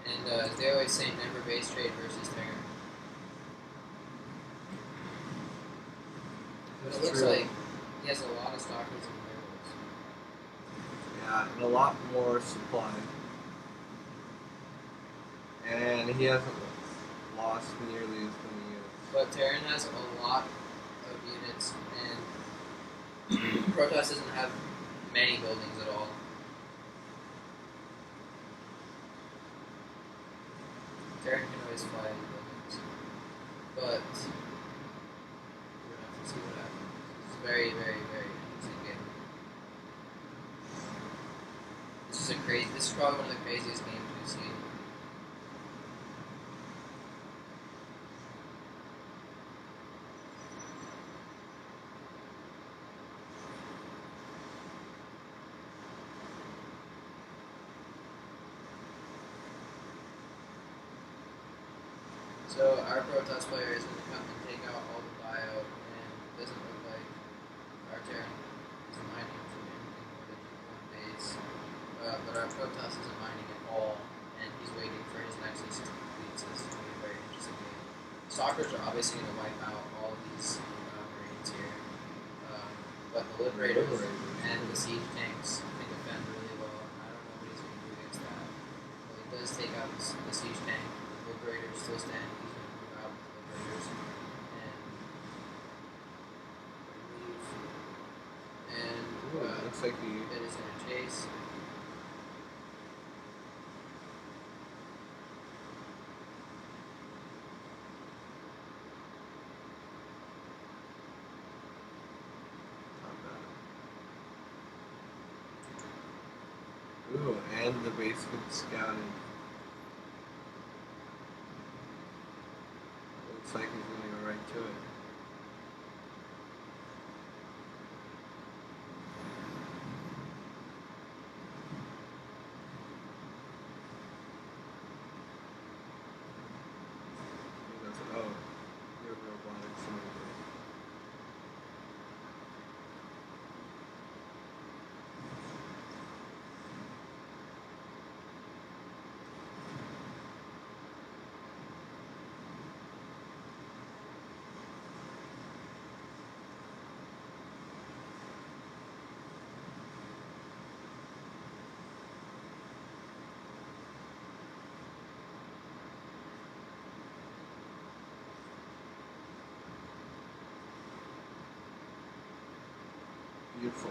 And as they always say, never base trade versus Terran. But it looks True. like he has a lot of Stalkers and Werewolves. Yeah, and a lot more supply. And he hasn't lost nearly as many units. But Terran has a lot of units, and Protoss doesn't have many buildings at all. Terran can always fly in buildings. But we're going to have to see what happens. It's a very, very, very interesting game. This is probably one of the craziest games we've seen. So our Protoss player is going to come and take out all the bio, and it doesn't look like our Terran is mining from anything more than one base. But our Protoss isn't mining at all, and he's waiting for his Nexus to complete, so this is going to be a very interesting game. Stalkers are obviously going to wipe out all of these Marines here, but the Liberators and the Siege tanks can defend really well, and I don't know what he's going to do against that. Well, he does take out the Siege tank. The Liberators still stand. He's going to move out with the Liberators and leave. And Ooh, looks like he. it is going to chase. Ooh, and the base gets scouted. Looks like he's gonna go right to it. He goes, oh, you're robotic simulator. Beautiful.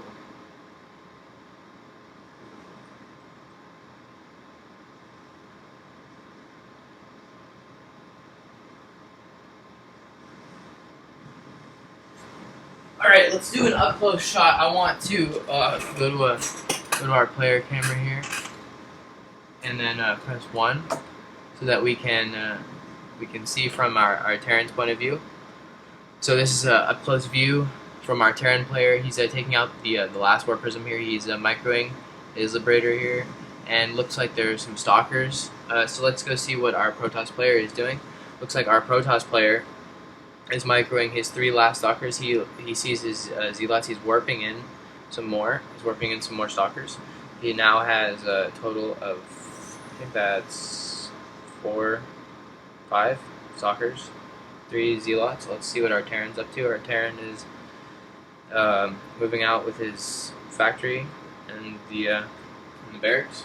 All right, let's do an up close shot. I want to go to our player camera here, and then press 1, so that we can see from our Terran's point of view. So this is a up close view from our Terran player. He's taking out the last War Prism here. He's microing his Liberator here, and looks like there's some Stalkers. So let's go see what our Protoss player is doing. Looks like our Protoss player is microing his 3 last Stalkers. He sees his Zealots. He's warping in some more. He's warping in some more Stalkers. He now has a total of, I think that's 4, 5 Stalkers, 3 Zealots. Let's see what our Terran's up to. Our Terran is moving out with his factory and the barracks.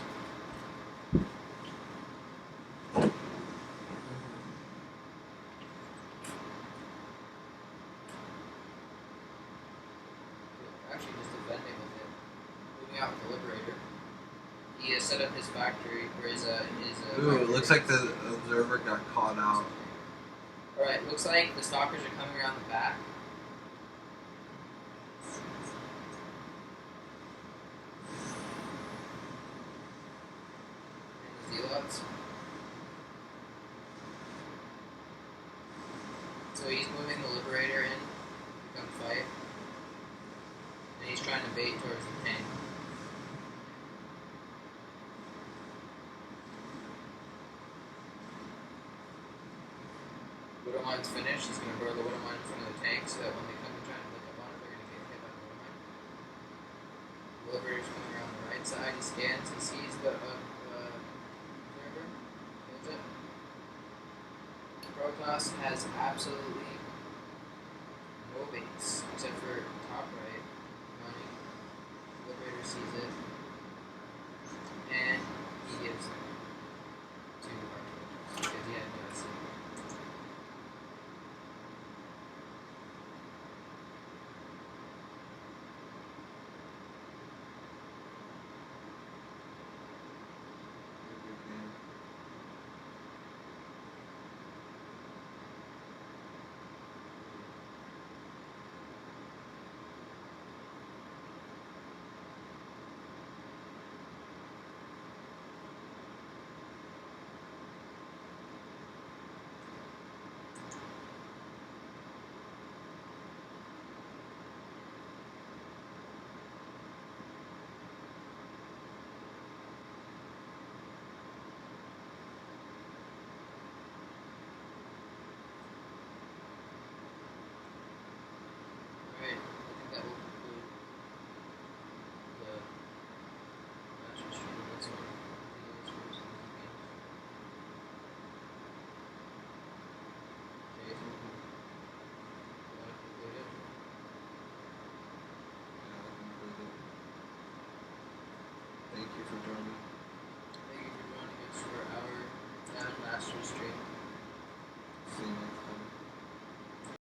Actually, just defending with it. Moving out with the Liberator. He has set up his factory, or his Ooh, it looks like the observer got caught out. Alright, looks like the Stalkers are coming around the back. And the Zealots. So he's moving the Liberator in to come fight. And he's trying to bait towards the tank. Widow Mine's finished. He's going to burrow the Widow Mine in front of the tank so that when they come and try to look up on it, they're going to get hit by the Widow Mine. The Liberator's coming around the right side. He scans. He sees the observer. Kills it. Protoss has absolutely no base except for top right running. The Liberator sees it. And he gives it to our because he had no SC. Alright, I think that will conclude the match stream of this one. Videos for some of the games. Okay, so you want to conclude it? Thank you for joining. Thank you for joining us for our Master stream. See you next